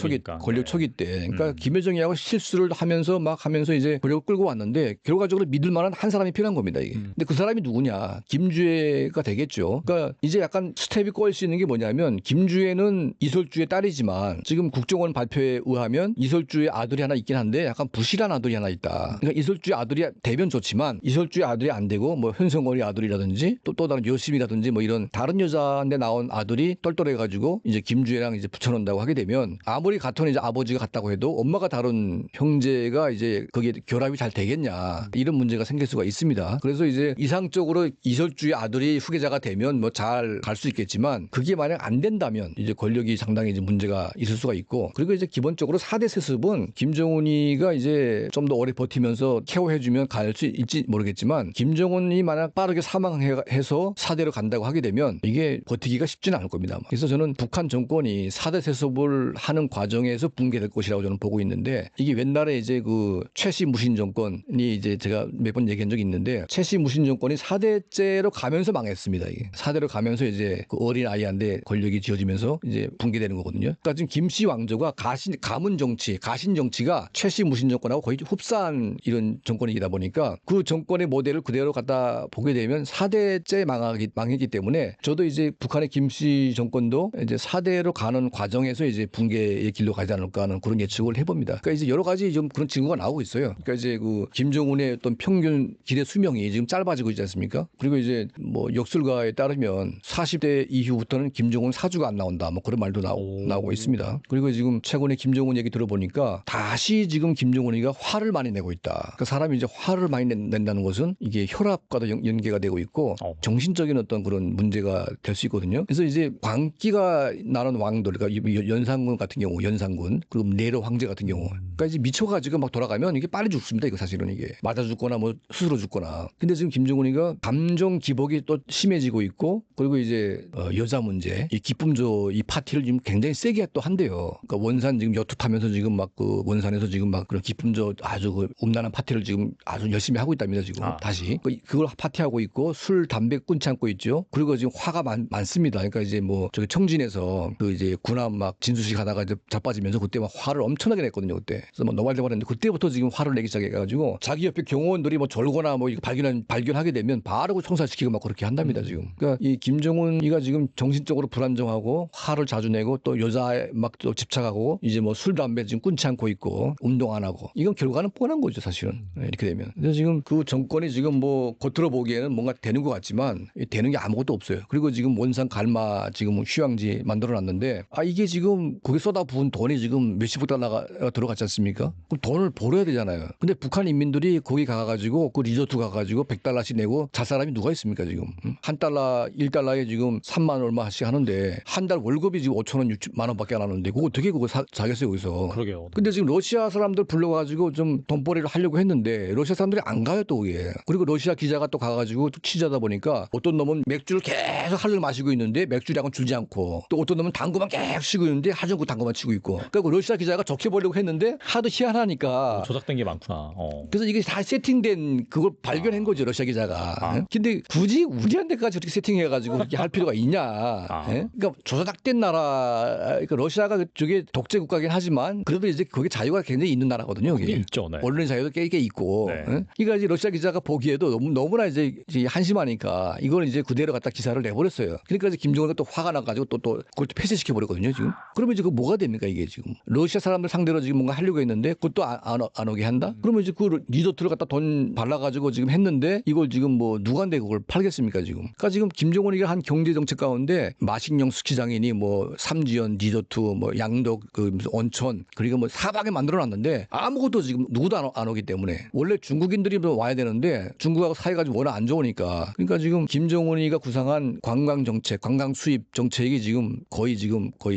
초기 때. 그러니까 김여정이하고 실수를 하면서 이제 권력을 끌고 왔는데 결과적으로 믿을 만한 한 사람이 필요한 겁니다. 이게. 근데 그 사람이 누구냐? 김주애가 되겠죠. 그러니까 이제 약간 스텝이 꼬일 수 있는 게 뭐냐면 김주애는 이설주의 딸이지만 지금 국정원 발표에 의하면 이설주의 아들이 하나 있긴 한데 약간 부실한 아들이 하나 있다. 그러니까 이설주의 아들이 되면 좋지만 이설주의 아들이 안 되고 뭐 현성월이 아들이라든지 또 다른 여심이라든지 뭐 이런 다른 여자한테 나온 아들이 똘똘해가지고 이제 김주애랑 이제 붙여놓는다고 하게 되면 아무리 같은 이제 아버지가 같다고 해도 엄마가 다른 형제가 이제 거기에 결합이 잘 되겠냐 이런 문제가 생길 수가 있습니다. 그래서 이제 이상적으로 이설주의 아들이 후계자가 되면 뭐 잘 갈 수 있겠지만 그게 만약 안 된다면 이제 권력이 상당히 이제 문제가 있을 수가 있고 그리고 이제 기본적으로 4대 세습은 김정은이가 이제 좀 더 오래 버티면서 케어해주면 갈 수 있을지 모르겠지만 김정은이 만약 빠르게 사망해서 4대로 간다고 하게 되면 이게 버티기가 쉽지는 않을 겁니다. 그래서 저는 북한 정권이 4대 세습을 하는 과정에서 붕괴될 것이라고 저는 보고 있는데 이게 옛날에 이제 그 최씨 무신 정권이 이제 제가 몇 번 얘기한 적이 있는데 최씨 무신 정권이 4대째로 가면서 망했습니다. 이게 4대로 가면서 이제 그 어린 아이한테 권력이 쥐어지면서 이제 붕괴되는 거거든요. 그러니까 지금 김씨 왕조가 가문 정치, 가신 정치가 최씨 무신 정권하고 거의 흡사한 이런 정권이다 보니까 그 정권의 모델을 그대로 갖다 보게 되면 4대째 망했기 때문에 저도 이제 북한의 김씨 정권도 이제 4대로 가는 과정에서 이제 붕괴의 길로 가지 않을까 하는 그런 예측을 해봅니다. 그러니까 이제 여러 가지 좀 그런 징후가 나오고 있어요. 그러니까 이제 그 김정은의 어떤 평균 기대 수명이 지금 짧아지고 있지 않습니까? 그리고 이제 뭐 역술가에 따르면 40대 이후부터는 김정은 사주가 안 나온다. 뭐 그런 말도 나오고 있습니다. 그리고 지금 최근에 김정은 얘기 들어보니까 다시 지금 김정은이가 화를 많이 내고 있다. 그 사람이 이제 화를 많이 낸다는 것은 이게 혈압과도 연계가 되고 있고 정신적인 어떤 그런 문제가 될 수 있거든요. 그래서 이제 광기가 나는 왕들, 그러니까 연산군 같은 경우 연산군 그리고 네로 황제 같은 경우. 그러니까 이제 미쳐가지고 막 돌아가면 이게 빨리 죽습니다. 이거 사실은 이게 맞아 죽거나 뭐 스스로 죽거나. 근데 지금 김정은이가 감정 기복이 또 심해지고 있고 그리고 이제 여자 문제, 이 기쁨조 이 파티를 지금 굉장히 세게 또 한대요. 그러니까 원산 지금 여투 타면서 지금 막 그 원산에서 지금 막 그런 기쁨조 아주 그 음란한 파티를 지금 아주 열심히 하고 있답니다. 지금 다시 그걸 파티하고 있고 술 담배 끊지 않고 있죠. 그리고 지금 화가 많습니다. 그러니까 이제 뭐 저기 청진에서 그 이제 군함 막 진수식 하다가 이제 자빠지면서 그때 막 화를 엄청나게 냈거든요. 그때. 그래서 뭐 노발대발했는데 그때부터 지금 화를 내기 시작해가지고 자기 옆에 경호원들이 뭐 절거나 뭐 이거 발견하게 되면 바로 청살시키고 막 그렇게 한답니다. 지금. 그러니까 이 김정은이가 지금 정신적으로 불안정하고 화를 자주 내고 또 여자에 막 또 집착하고 이제 뭐 술 담배 지금 끊지 않고 있고 운동 안 하고 이건 결과는 뻔한 거죠 사실은. 이렇게 되면. 그래서 지금 그 정권이 지금 뭐 겉으로 보기에는 뭔가 되는 것 같지만 되는 게 아무것도 없어요. 그리고 지금 원산 갈마 지금 휴양지 만들어놨는데 이게 지금 거기 쏟아부은 돈이 지금 몇십억 달러가 들어갔지 않습니까? 그럼 돈을 벌어야 되잖아요. 근데 북한 인민들이 거기 가가지고 그 리조트 가가지고 100달러씩 내고 잘 사람이 누가 있습니까 지금? 한 달러 1달러에 지금 3만 얼마씩 하는데 한 달 월급이 지금 5천 원 6만 원밖에 안 하는데 그거 어떻게 그거 사겠어요 거기서? 그러게요. 근데 지금 러시아 사람들 불러가지고 좀 돈벌이를 하려고 했는데 러시아 사람들이 안 가요 또 그게. 그리고 러시아 기자가 또 가가지고 또 취재하다 보니까 어떤 놈은 맥주를 계속 하루를 마시고 있는데 맥주량은 주지 않고 또 어떤 놈은 당구만 계속 치고 있는데 하정구 당구만 치고 있고. 그러니까 러시아 기자가 적혀보려고 했는데 하도 희한하니까 조작된 게 많구나. 그래서 이게 다 세팅된 그걸 발견한 거죠 러시아 기자가. 근데 굳이 우리한테까지 그렇게 세팅해가지고 그렇게 할 필요가 있냐? 그러니까 조작된 나라, 그러니까 러시아가 그쪽에 독재 국가긴 하지만 그래도 이제 거기 자유가 굉장히 있는 나라거든요. 그게 있죠. 네. 언론 자유도 꽤 있고. 네. 그러니까 이제 러시아 기자가 보기에도 너무나 이제 한심하니까 이걸 이제 그대로 갖다 기사를 내버렸어요. 그러니까 이제 김정은이 또 화가 나가지고 또 그걸 또 폐쇄시켜 버렸거든요 지금. 그러면 이제 그 뭐가 됩니까 이게 지금? 러시아 사람들 상대로 지금 뭔가 하려고 했는데 그것도 안 오게 한다? 그러면 이제 그 리조트를 갖다 돈 발라가지고 지금 했는데 이걸 지금 뭐 누구한테 그걸 팔겠습니까 지금? 그러니까 지금 김정은이가 한 경제 정책 가운데 마식령 스키장이니 뭐 삼지연 리조트 뭐 양덕 그 무슨 온천 그리고 뭐 사방에 만들어놨는데 아무것도 지금 누구도 안 오기 때문에 원래 중국인들이 와야 되는데 중국하고 사이가 좀 워낙 안 좋으니까 그러니까 지금 김정은이가 구상한 관광 정책, 관광 수입 정책이 지금 거의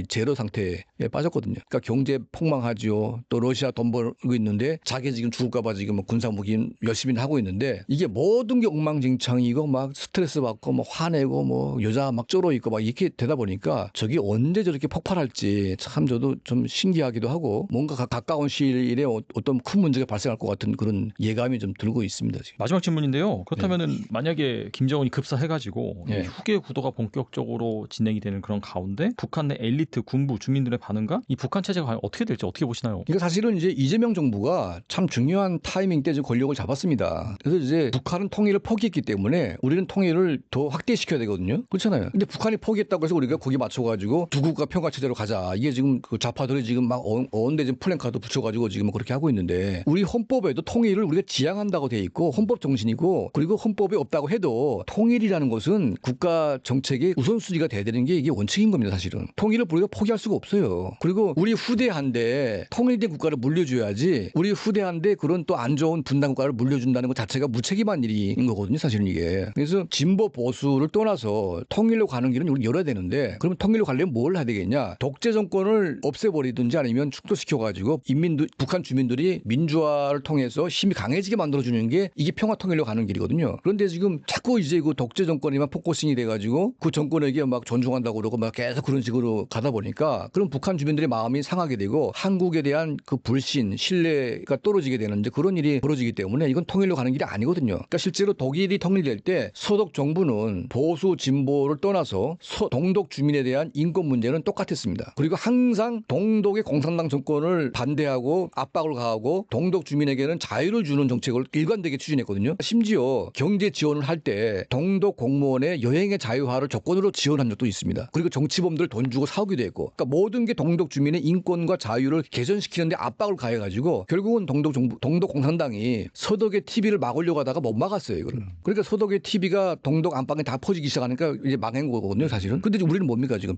제로 상태에 빠졌거든요. 그러니까 경제 폭망하지요. 또 러시아 돈 벌고 있는데 자기 지금 죽을까봐 지금 군사 무기 열심히 하고 있는데 이게 모든 게 엉망진창이고 막 스트레스 받고 뭐 화내고 뭐 여자 막 쩔어 있고 막 이렇게 되다 보니까 저기 언제 저렇게 폭발할지 참 저도 좀 신기하기도 하고 뭔가 가까운 시일에 어떤 큰 문제가 발생할 것 같은 그런 예감이 좀 들고 있습니다. 지금. 마지막 질문인데요. 그렇다면은 만약에 김정은이 급사해가지고 후계 구도가 본격적으로 진행이 되는 그런 가운데 북한 내 엘리트 군부 주민들의 반응과 이 북한 체제가 과연 어떻게 될지 어떻게 보시나요? 그러니까 사실은 이제 이재명 정부가 참 중요한 타이밍 때 권력을 잡았습니다. 그래서 이제 북한은 통일을 포기했기 때문에 우리는 통일을 더 확대시켜야 되거든요. 그렇잖아요. 근데 북한이 포기했다고 해서 우리가 거기에 맞춰가지고 두 국가 평화 체제로 가자. 이게 지금 그 좌파들이 지금 막 어언데 지금 플랜카드 붙여가지고 지금 그렇게 하고 있는데 우리 헌법에도 통일을 우리가 지향한다고 돼 있고 헌법 정신이고 그리고 헌법에 없다고 해도 통일이라는 것은 국가 정책의 우선순위가 돼야 되는 게 이게 원칙인 겁니다. 사실은 통일을 우리가 포기할 수가 없어요. 그리고 우리 후대한데 통일된 국가를 물려줘야지 우리 후대한데 그런 또 안 좋은 분단 국가를 물려준다는 것 자체가 무책임한 일인 거거든요. 사실은 이게. 그래서 진보 보수를 떠나서 통일로 가는 길은 우리 열어야 되는데 그러면 통일로 가려면 뭘 해야 되겠냐? 독재 정권을 없애버리든지 아니면 축소시켜가지고 북한 주민들이 민주화를 통해서 힘이 강해지게 만들어주는 게 이게 평화 통일로 가는 길이거든요. 그런데 지금 자꾸 이제 그 독재 정권이만 포커싱이 돼가지고 그 정권에게 막 존중한다고 그러고 막 계속 그런 식으로 가다 보니까 그럼 북한 주민들의 마음이 상하게 되고 한국에 대한 그 불신, 신뢰가 떨어지게 되는 이제 그런 일이 벌어지기 때문에 이건 통일로 가는 길이 아니거든요. 그러니까 실제로 독일이 통일될 때 서독 정부는 보수 진보를 떠나서 동독 주민에 대한 인권 문제는 똑같았습니다. 그리고 항상 동독의 공산당 정권을 반대하고 압박을 가하고 동독 주민에게는 자유를 주는 정책을 일관되게 추진했거든요. 심지어 경제 지원을 할 때 동독 공무원의 여행의 자유화를 조건으로 지원한 적도 있습니다. 그리고 정치범들 돈 주고 사오기도 했고 그러니까 모든 게 동독 주민의 인권과 자유를 개선시키는데 압박을 가해가지고 결국은 동독 공산당이 서독의 TV를 막으려고 하다가 못 막았어요. 이거를. 그러니까 서독의 TV가 동독 안방에 다 퍼지기 시작하니까 이제 망한 거거든요. 사실은. 근데 우리는 뭡니까 지금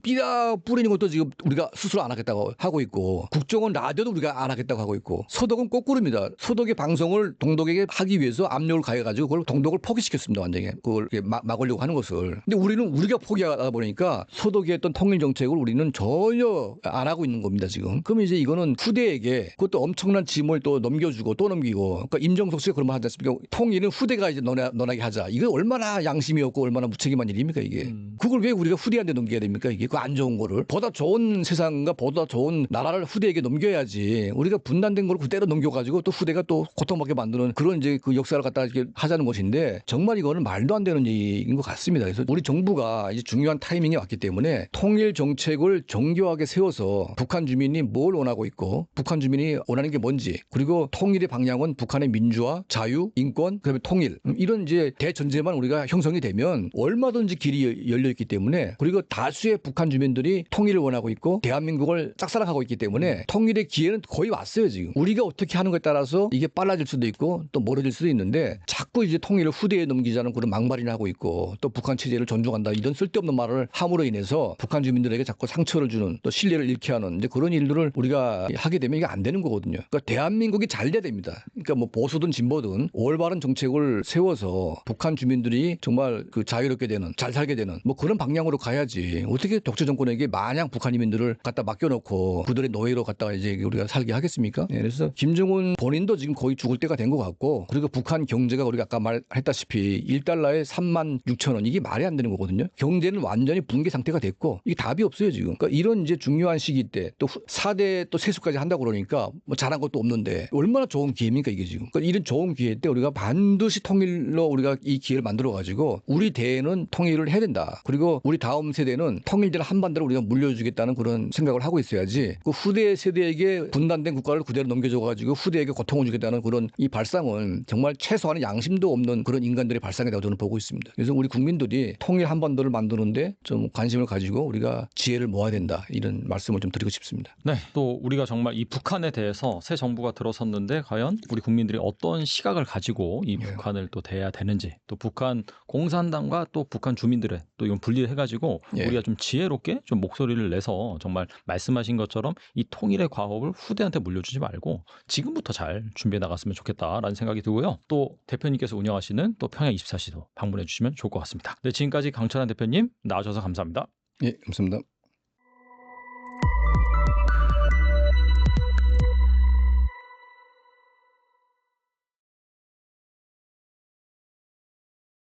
뿌리는 것도 지금 우리가 스스로 안 하겠다고 하고 있고 국정원 라디오도 우리가 안 하겠다고 하고 있고 서독은 거꾸로입니다. 서독의 방송을 동독에게 하기 위해서 압력을 가해가지고 그걸 동독을 포기시켰습니다. 완전히 그걸 막으려고 하는 것을. 근데 우리는 우리가 포기하다 보니까 서독이 했던 통일 정책을 우리는 전혀 안 하고 있는 겁니다 지금. 그러면 이제 이거는 후대에게 그것도 엄청난 짐을 또 넘겨주고 또 넘기고. 그러니까 임종석 씨가 그런 말 하지 않습니까? 통일은 후대가 이제 너나게 하자. 이거 얼마나 양심이 없고 얼마나 무책임한 일입니까 이게. 그걸 왜 우리가 후대한테 넘겨야 됩니까 이게. 그 안 좋은 거를. 보다 좋은 세상과 보다 좋은 나라를 후대에게 넘겨야지. 우리가 분단된 걸 그대로 넘겨가지고 또 후대가 또 고통받게 만드는 그런 이제 그 역사를 갖다 이렇게 하자는 것인데 정말 이거는 말도 안 되는 얘기인 것 같습니다. 그래서 우리 정부가 이제 중요한 타이밍이 왔기 때문에 통일 정책을 정교하게 세워서 북한 주민이 뭘 원하고 있고 북한 주민이 원하는 게 뭔지 그리고 통일의 방향은 북한의 민주화, 자유, 인권, 그다음에 통일 이런 이제 대전제만 우리가 형성이 되면 얼마든지 길이 열려 있기 때문에 그리고 다수의 북한 주민들이 통일을 원하고 있고 대한민국을 짝사랑하고 있기 때문에 통일의 기회는 거의 왔어요 지금. 우리가 어떻게 하는 것에 따라서 이게 빨라질 수도 있고 또 멀어질 수도 있는데 자꾸 이제 통일을 후대에 넘기자는 그런 막말이나 하고 있고 또 북한 체제를 존중한다 이런 쓸데없는 말을 함으로 인해서 북한 주민들에게 자꾸 상처를 주는 또 신뢰를 잃게 하는 이제 그런 일들을 우리가 하게 되면 이게 안 되는 거거든요. 그러니까 대한민국이 잘 돼야 됩니다. 그러니까 뭐 보수든 진보든 올바른 정책을 세워서 북한 주민들이 정말 그 자유롭게 되는 잘 살게 되는 뭐 그런 방향으로 가야지. 어떻게 독재 정권에게 마냥 북한 이민들을 갖다 맡겨놓고 그들의 노예로 갖다가 이제 우리가 살게 하겠습니까? 네, 그래서 김정은 본인도 지금 거의 죽을 때가 된 것 같고 그리고 북한 경제가 우리가 아까 말했다시피 1달러에 36,000원 이게 말이 안 되는 거거든요. 경제는 완전히 붕괴 상태가 됐고 이게 답이 없어요 지금. 그러니까 이런 이제 중요한 시기 때 또 4대 또 세수까지 한다고 그러니까 뭐 잘한 것도 없는데 얼마나 좋은 기회입니까 이게 지금. 그러니까 이런 좋은 기회 때 우리가 반드시 통일로 우리가 이 기회를 만들어 가지고 우리 대에는 통일을 해야 된다. 그리고 우리 다음 세대는 통일될 한반도를 우리가 물려주겠다는 그런 생각을 하고 있어야지 그 후대 세대에게 분단된 국가를 그대로 넘겨줘 가지고 후대에게 고통을 주겠다는 그런 이 발상은 정말 최소한의 양심도 없는 그런 인간들의 발상이라고 저는 보고 있습니다. 그래서 우리 국민들이 통일 한반도를 만드는데 좀 관심을 가지고 우리가 지혜를 모아야 된다 이런 말씀을 좀 드리고 싶습니다. 네, 또 우리가 정말 이 북한에 대해서 새 정부가 들어섰는데 과연 우리 국민들이 어떤 시각을 가지고 이 북한을 또 대해야 되는지 또 북한 공산당과 또 북한 주민들의 또 이건 분리해가지고 우리가 좀 지혜롭게 좀 목소리를 내서 정말 말씀하신 것처럼 이 통일의 과업을 후대한테 물려주지 말고 지금부터 잘 준비해 나갔으면 좋겠다라는 생각이 들고요. 또 대표님께서 운영하시는 또 평양24시도 방문해 주시면 좋을 것 같습니다. 네, 지금까지 강철한 대표님 나와주셔서 감사합니다. 예, 감사합니다.